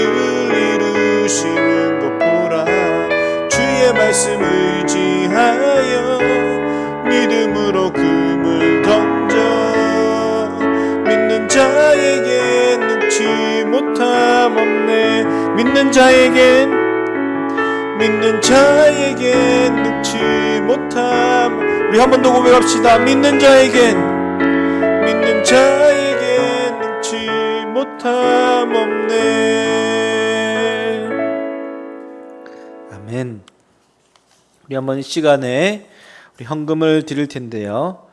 이루시는 것 보라. 주의 말씀 의지하여 믿음으로 금을 던져 믿는 자에게 능치 못함 없네. 믿는 자에겐 능치 못함. 우리 한 번 더 고백합시다. 믿는 자에겐 능치 못함 없네. 아멘. 우리 한번 이 시간에 우리 헌금을 드릴 텐데요.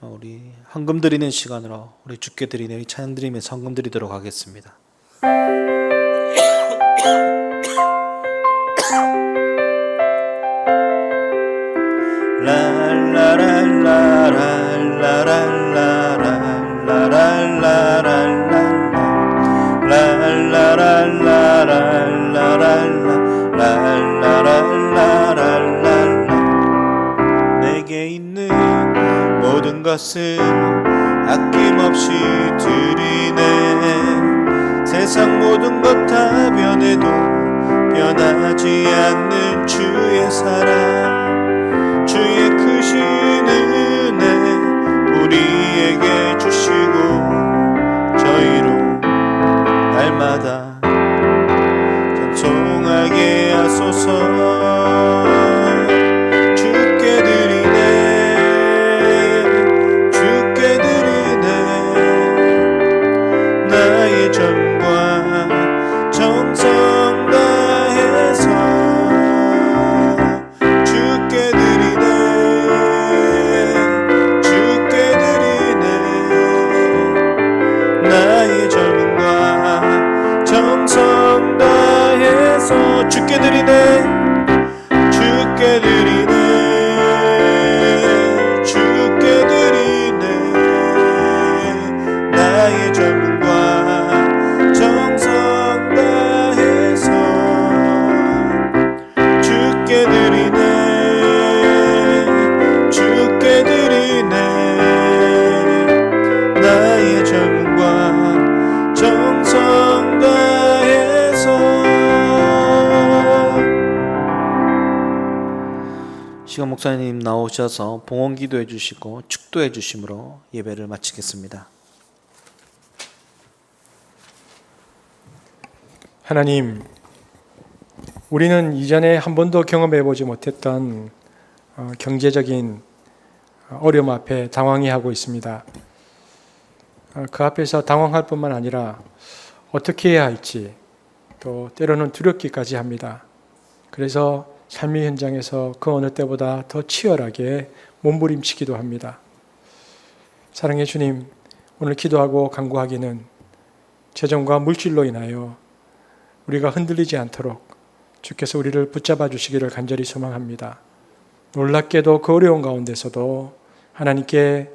우리 헌금 드리는 시간으로 우리 주께 드리는 찬양 드리면서 헌금 드리도록 하겠습니다. 내게 있는 모든 것을 아낌없이 드리네. 세상 모든 것 다 변해도 변하지 않는 주의 사랑, 주의 크신 은혜 우리에게 주시고 저희로 날마다 찬송하게 하소서. 주께 드리네 나의 정과 정성 다해서 주께 드리네 주께 드리네 나의 정과 정성 다해서 주께 드리네 주께 드리네 주께 드리네 나의 젊음과 정성 다해서 주께 드리네 주께 드리네 나의 젊음과 정성 다해서. 시간 목사님 나오셔서 봉헌 기도해 주시고 축도해 주심으로 예배를 마치겠습니다. 하나님, 우리는 이전에 한 번도 경험해 보지 못했던 경제적인 어려움 앞에 당황해하고 있습니다. 그 앞에서 당황할 뿐만 아니라 어떻게 해야 할지 또 때로는 두렵기까지 합니다. 그래서 삶의 현장에서 그 어느 때보다 더 치열하게 몸부림치기도 합니다. 사랑의 주님, 오늘 기도하고 간구하기는 재정과 물질로 인하여 우리가 흔들리지 않도록 주께서 우리를 붙잡아 주시기를 간절히 소망합니다. 놀랍게도 그 어려운 가운데서도 하나님께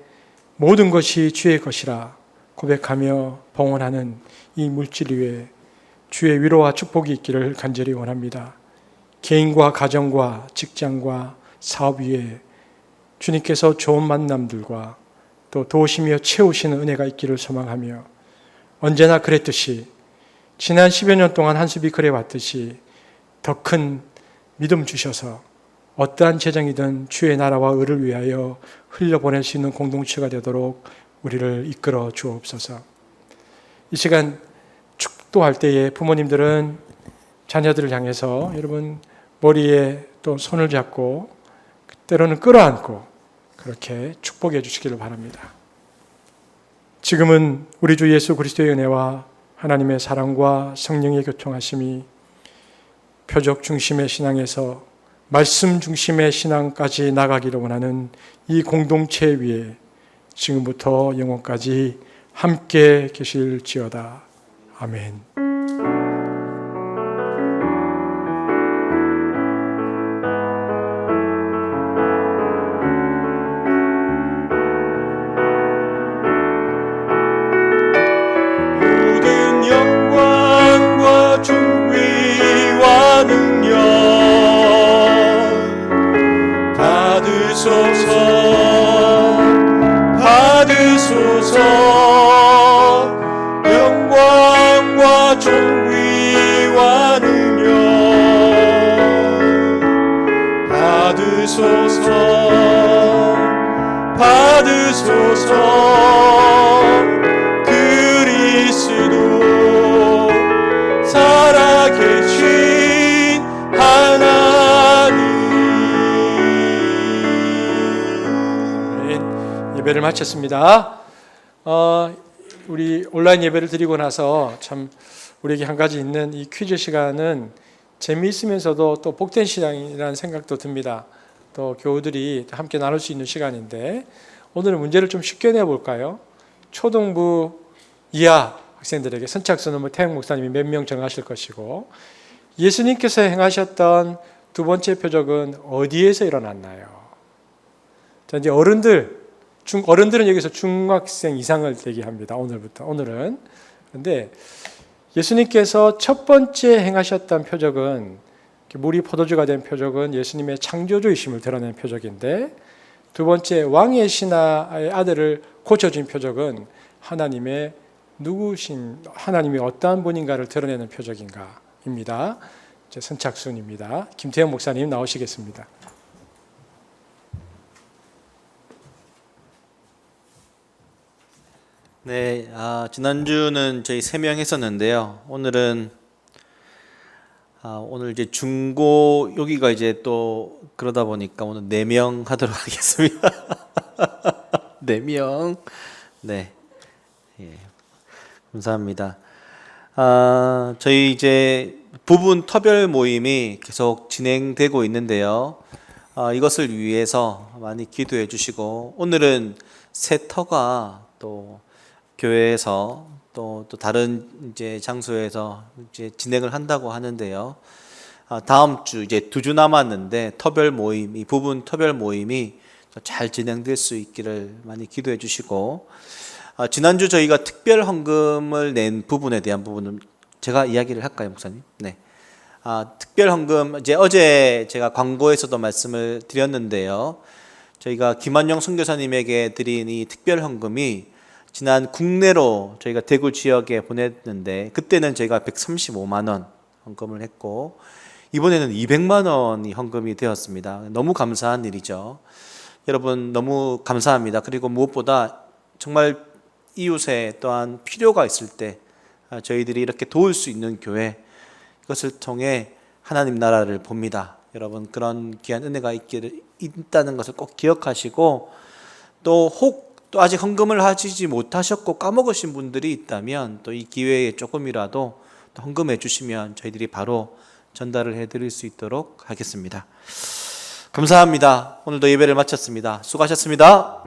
모든 것이 주의 것이라 고백하며 봉헌하는 이 물질 위에 주의 위로와 축복이 있기를 간절히 원합니다. 개인과 가정과 직장과 사업 위에 주님께서 좋은 만남들과 또 도우시며 채우시는 은혜가 있기를 소망하며 언제나 그랬듯이 지난 10여 년 동안 한수비 그래 왔듯이 더 큰 믿음 주셔서 어떠한 재정이든 주의 나라와 의를 위하여 흘려보낼 수 있는 공동체가 되도록 우리를 이끌어 주옵소서. 이 시간 축도할 때에 부모님들은 자녀들을 향해서 여러분 머리에 또 손을 잡고 때로는 끌어안고 그렇게 축복해 주시기를 바랍니다. 지금은 우리 주 예수 그리스도의 은혜와 하나님의 사랑과 성령의 교통하심이 표적 중심의 신앙에서 말씀 중심의 신앙까지 나가기를 원하는 이 공동체 위에 지금부터 영원까지 함께 계실지어다. 아멘. 모든 영광과 존귀와 능력 받으소서 영광과 존귀와 능력 받으소서 그리스도 살아계신 하나님. 예배를 마쳤습니다. 우리 온라인 예배를 드리고 나서 참 우리에게 한 가지 있는 이 퀴즈 시간은 재미있으면서도 또 복된 시간이라는 생각도 듭니다. 또 교우들이 함께 나눌 수 있는 시간인데 오늘은 문제를 좀 쉽게 내볼까요? 초등부 이하 학생들에게 선착순은 태영 목사님이 몇 명 정하실 것이고 예수님께서 행하셨던 두 번째 표적은 어디에서 일어났나요? 자, 이제 어른들은 여기서 중학생 이상을 얘기합니다. 오늘은. 그런데 예수님께서 첫 번째 행하셨던 표적은 물이 포도주가 된 표적은 예수님의 창조주이심을 드러낸 표적인데 두 번째 왕의 신하의 아들을 고쳐준 표적은 하나님이 어떠한 분인가를 드러내는 표적인가입니다. 이제 선착순입니다. 김태형 목사님 나오시겠습니다. 네, 지난주는 저희 3명 했었는데요. 오늘 이제 중고 여기가 이제 또 그러다 보니까 오늘 4명 하도록 하겠습니다. 4명. 네. 예. 감사합니다. 저희 이제 부분 터별 모임이 계속 진행되고 있는데요. 이것을 위해서 많이 기도해 주시고, 오늘은 새 터가 또 교회에서 또 다른 이제 장소에서 이제 진행을 한다고 하는데요. 다음 주 이제 2주 남았는데 터별 모임, 이 부분 터별 모임이 잘 진행될 수 있기를 많이 기도해 주시고, 지난주 저희가 특별 헌금을 낸 부분에 대한 부분은 제가 이야기를 할까요, 목사님? 네. 특별 헌금, 이제 어제 제가 광고에서도 말씀을 드렸는데요. 저희가 김한영 선교사님에게 드린 이 특별 헌금이 지난 국내로 저희가 대구 지역에 보냈는데, 그때는 저희가 135만 원 헌금을 했고, 이번에는 200만 원이 헌금이 되었습니다. 너무 감사한 일이죠. 여러분 너무 감사합니다. 그리고 무엇보다 정말 이웃에 또한 필요가 있을 때 저희들이 이렇게 도울 수 있는 교회, 이것을 통해 하나님 나라를 봅니다. 여러분 그런 귀한 은혜가 있다는 것을 꼭 기억하시고, 또 아직 헌금을 하시지 못하셨고 까먹으신 분들이 있다면 또 이 기회에 조금이라도 또 헌금해 주시면 저희들이 바로 전달을 해드릴 수 있도록 하겠습니다. 감사합니다. 오늘도 예배를 마쳤습니다. 수고하셨습니다.